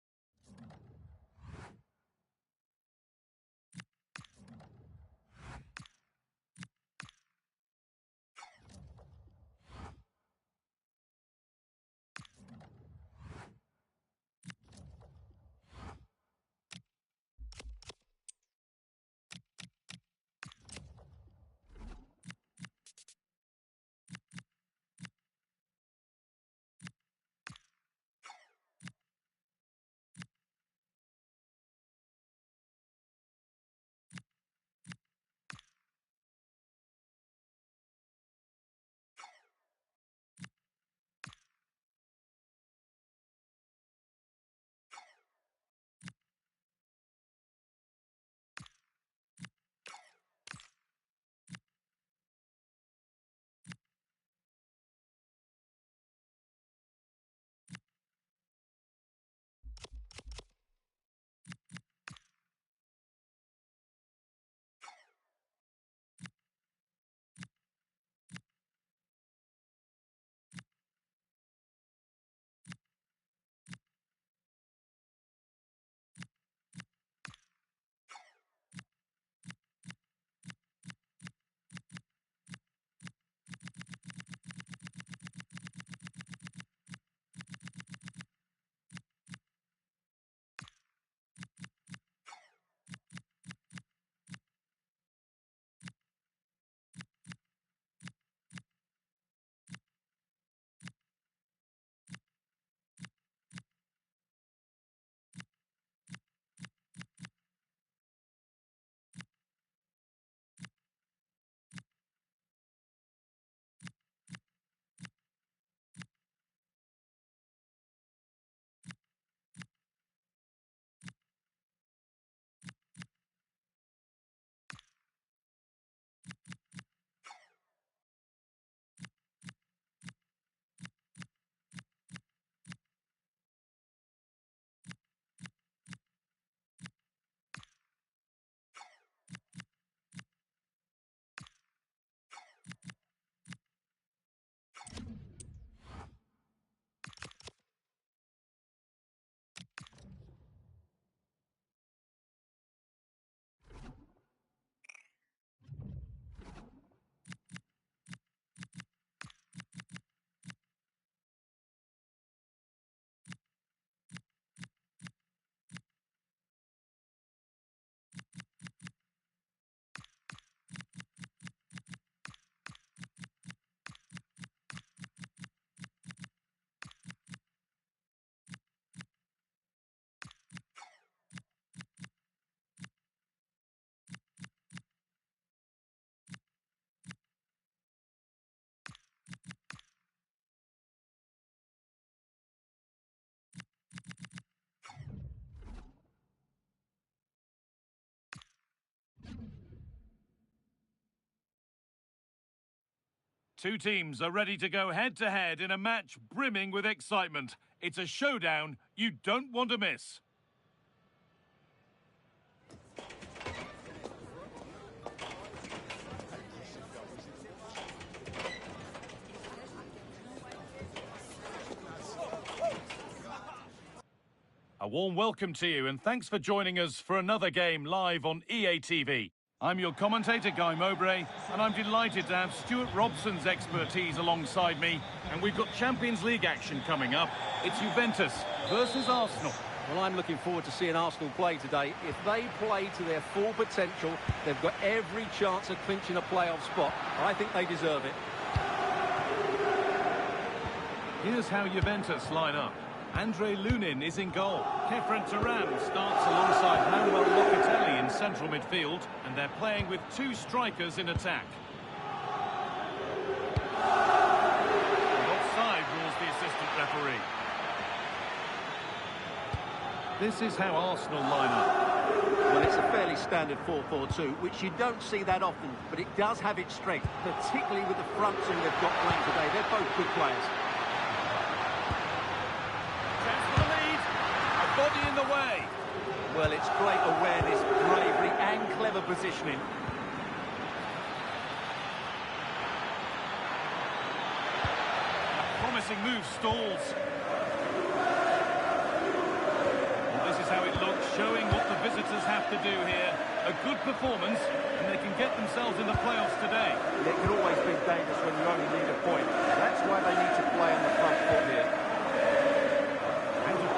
Two teams are ready to go head-to-head in a match brimming with excitement. It's a showdown you don't want to miss. A warm welcome to you and thanks for joining us for another game live on EA TV. I'm your commentator, Guy Mowbray, and I'm delighted to have Stuart Robson's expertise alongside me. And we've got Champions League action coming up. It's Juventus versus Arsenal. Well, I'm looking forward to seeing Arsenal play today. If they play to their full potential, they've got every chance of clinching a playoff spot. I think they deserve it. Here's how Juventus line up. Andre Lunin is in goal. Kefren Turan starts alongside Manuel Locatelli in central midfield, and they're playing with two strikers in attack. Offside rules the assistant referee. This is how Arsenal line up. Well, it's a fairly standard 4-4-2, which you don't see that often, but it does have its strength, particularly with the front two they've got playing today. They're both good players. Body in the way. Well, it's great awareness, bravery and clever positioning. A promising move stalls. Well, this is how it looks, showing what the visitors have to do here. A good performance, and they can get themselves in the playoffs today. It can always be dangerous when you only need a point. That's why they need to play on the front foot here.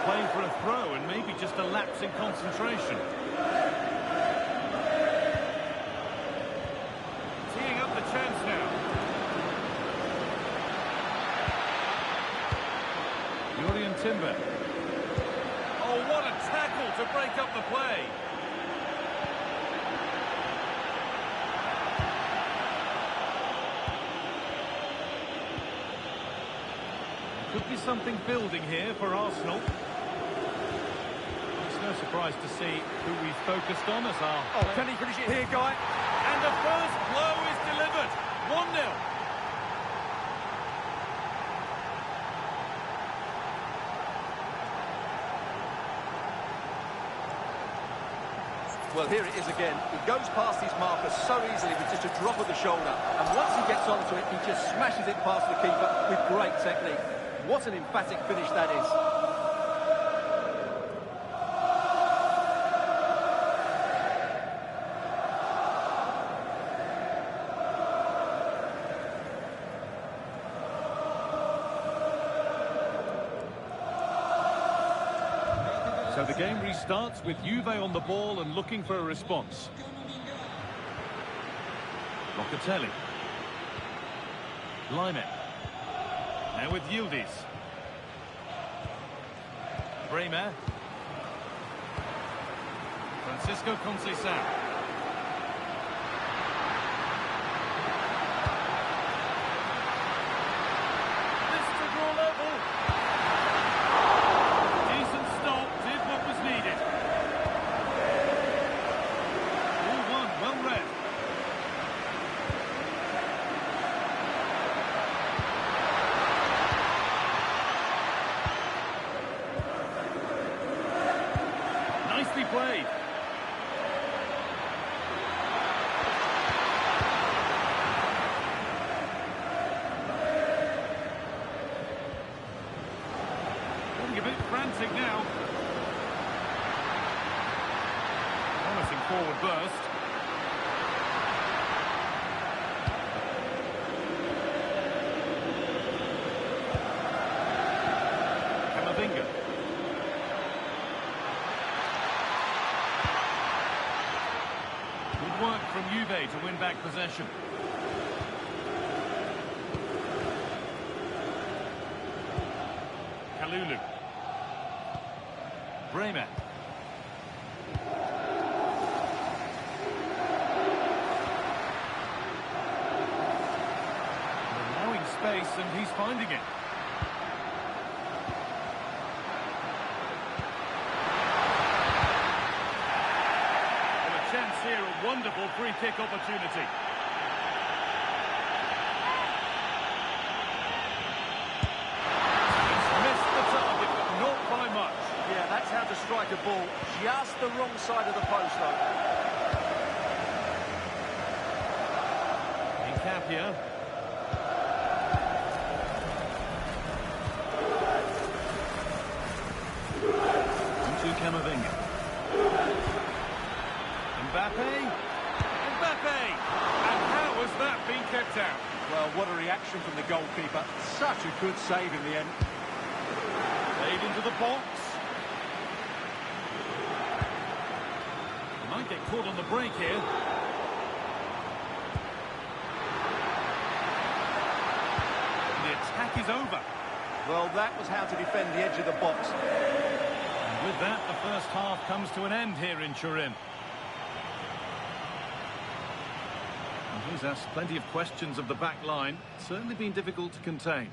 Playing for a throw and maybe just a lapse in concentration. Teeing up the chance now. Jurrien Timber. Oh, what a tackle to break up the play. Could be something building here for Arsenal. No surprise to see who we've focused on as our... Oh, can he finish it here, Guy? And the first blow is delivered. 1-0. Well, here it is again. He goes past his marker so easily with just a drop of the shoulder. And once he gets onto it, he just smashes it past the keeper with great technique. What an emphatic finish that is. So the game restarts with Juve on the ball and looking for a response. Locatelli. Line-up. Now with Yildiz. Bremer. Francisco Conceição. This to draw level. Decent stop, did what was needed. All one, well read. Nicely played. Getting a bit frantic now. Promising forward burst. Camavinga. Good work from Juve to win back possession. Kalulu. Bremer. Allowing space and he's finding it. Well, a chance here, a wonderful free kick opportunity. striker ball. Just the wrong side of the post, though. Incapia. Into Camavinga. Mbappe. And how has that been kept out? Well, what a reaction from the goalkeeper. Such a good save in the end. Played into the box. He might get caught on the break here. The attack is over. Well, that was how to defend the edge of the box. And with that, the first half comes to an end here in Turin. He's asked plenty of questions of the back line. Certainly been difficult to contain.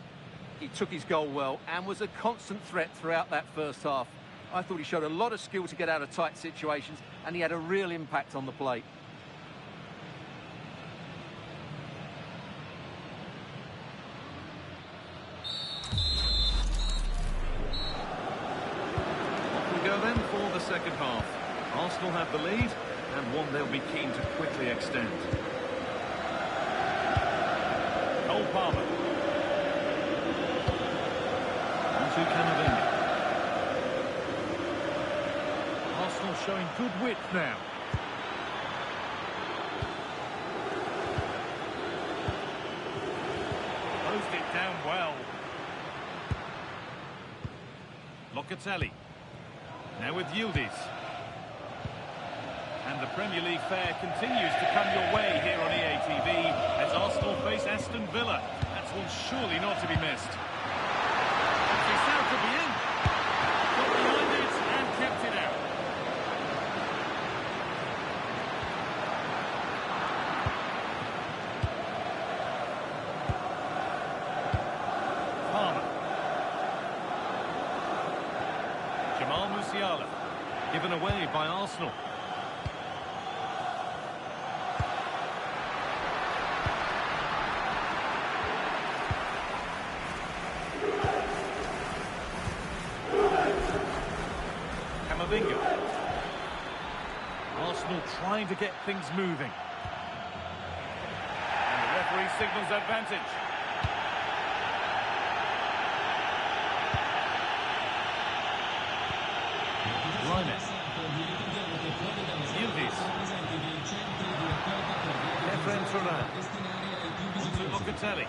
He took his goal well and was a constant threat throughout that first half. I thought he showed a lot of skill to get out of tight situations, and he had a real impact on the plate. Off we go then for the second half. Arsenal have the lead, and one they'll be keen to quickly extend. Cole Palmer. Onto Camavinga. Arsenal showing good width now. Closed it down well. Locatelli. Now with Yildiz. And the Premier League fare continues to come your way here on EATV as Arsenal face Aston Villa. That's one surely not to be missed. It's out to be in. Got behind it and kept it out. Palmer. Jamal Musiala. Given away by Arsenal. Camavinga. Arsenal trying to get things moving. And the referee signals advantage. Linus. Yildiz. S03. Onto Locatelli.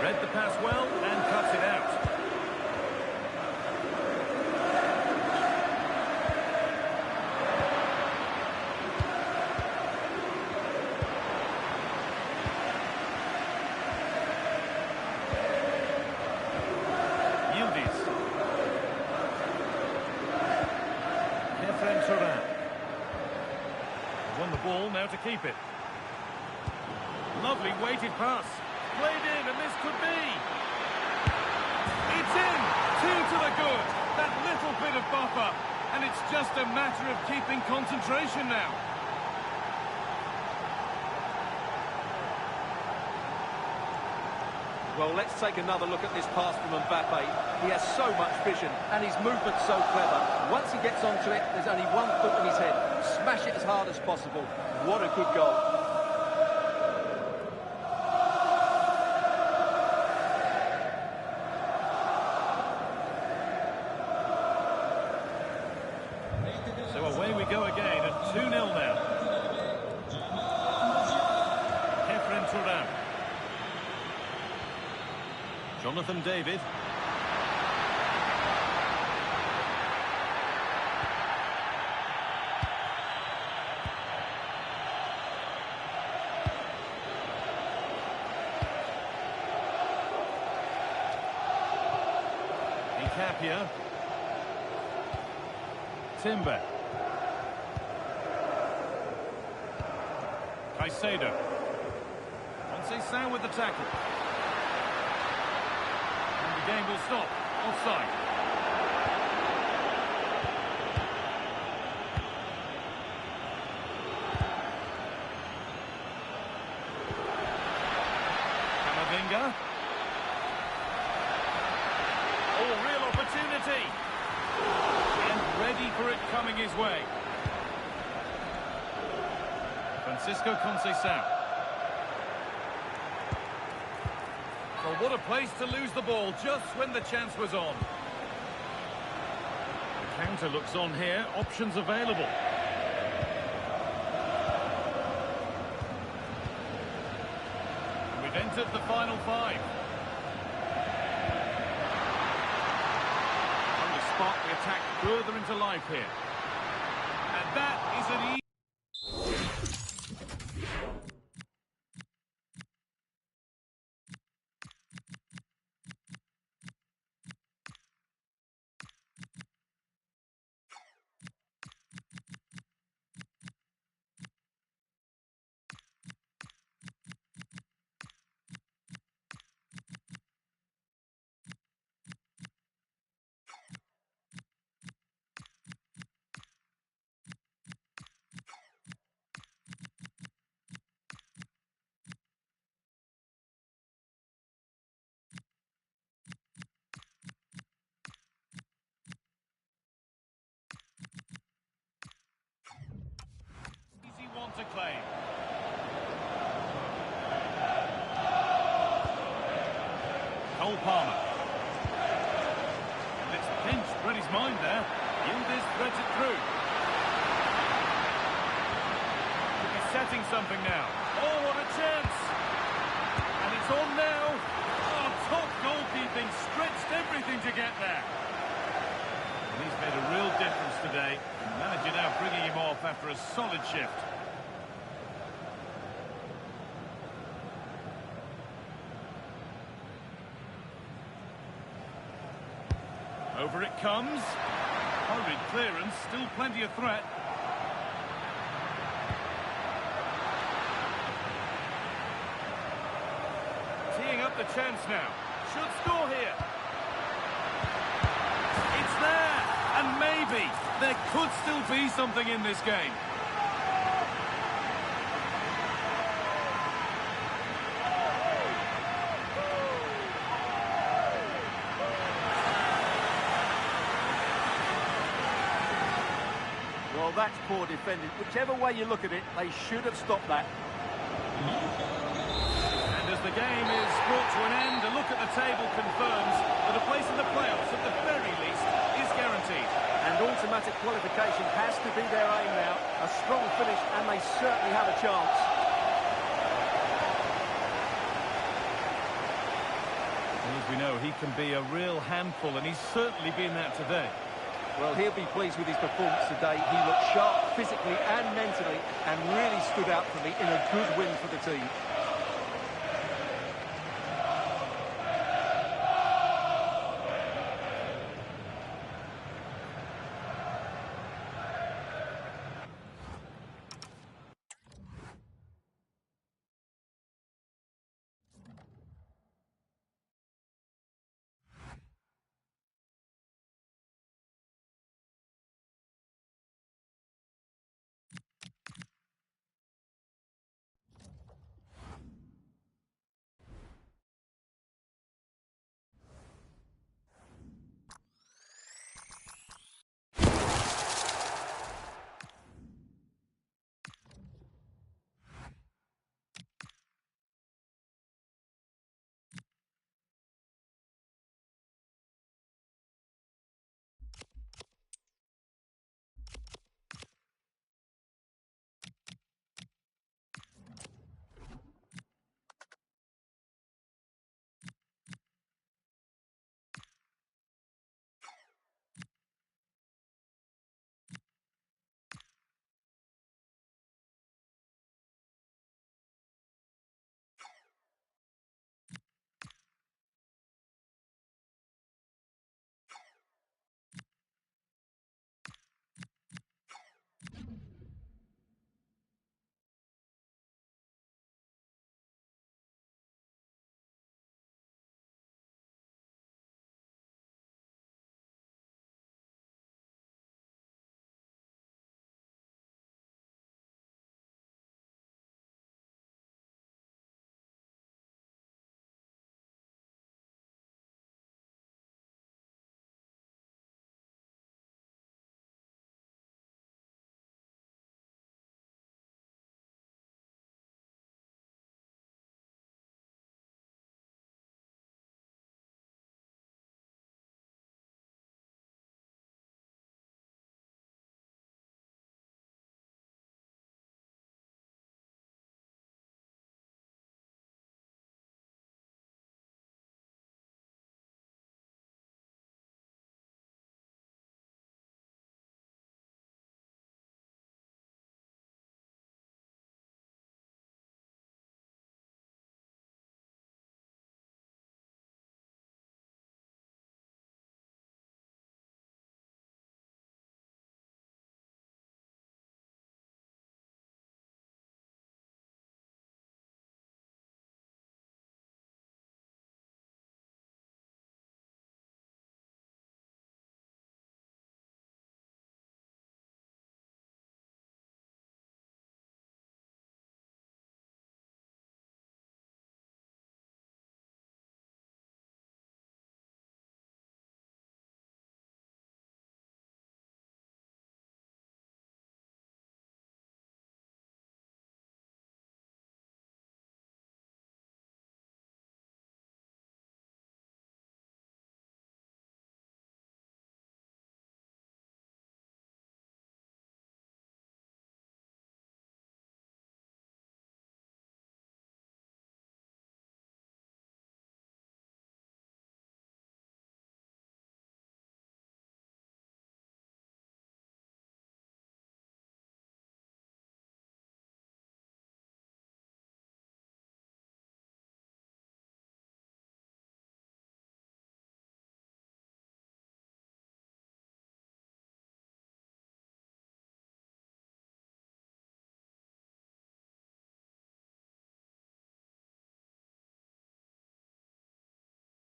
Read the pass well and cuts it out. Yildiz. S03. Won the ball, now to keep it. Lovely weighted pass. Played in, and this could be. It's in! 2 to the good. That little bit of buffer. And it's just a matter of keeping concentration now. Well, let's take another look at this pass from Mbappe. He has so much vision, and his movement's so clever. Once he gets onto it, there's only one foot on his head. Smash it as hard as possible. What a good goal. So away we go again at 2-0 now. S03. Jonathan David. Incapia. Timber. Caicedo. Conceição with the tackle. And the game will stop. Offside. Camavinga. Oh, real opportunity. coming his way. Francisco Conceição. Well, what a place to lose the ball just when the chance was on. The counter looks on here. Options available. We've entered the final 5. Trying to spark the attack further into life here. And that is an easy... to claim. Cole Palmer. And it's Pinch read his mind there. Yildiz threads it through. Could be setting something now. Oh, what a chance! And it's on now. Oh, top goalkeeping, stretched everything to get there. And he's made a real difference today. The manager now bringing him off after a solid shift. Over it comes. Hurried clearance, still plenty of threat. Teeing up the chance now. Should score here. It's there! And maybe there could still be something in this game. Well, that's poor defending. Whichever way you look at it, they should have stopped that. And as the game is brought to an end, a look at the table confirms that a place in the playoffs, at the very least, is guaranteed. And automatic qualification has to be their aim now. A strong finish, and they certainly have a chance. And as we know, he can be a real handful, and he's certainly been that today. Well, he'll be pleased with his performance today. He looked sharp physically and mentally and really stood out for me in a good win for the team.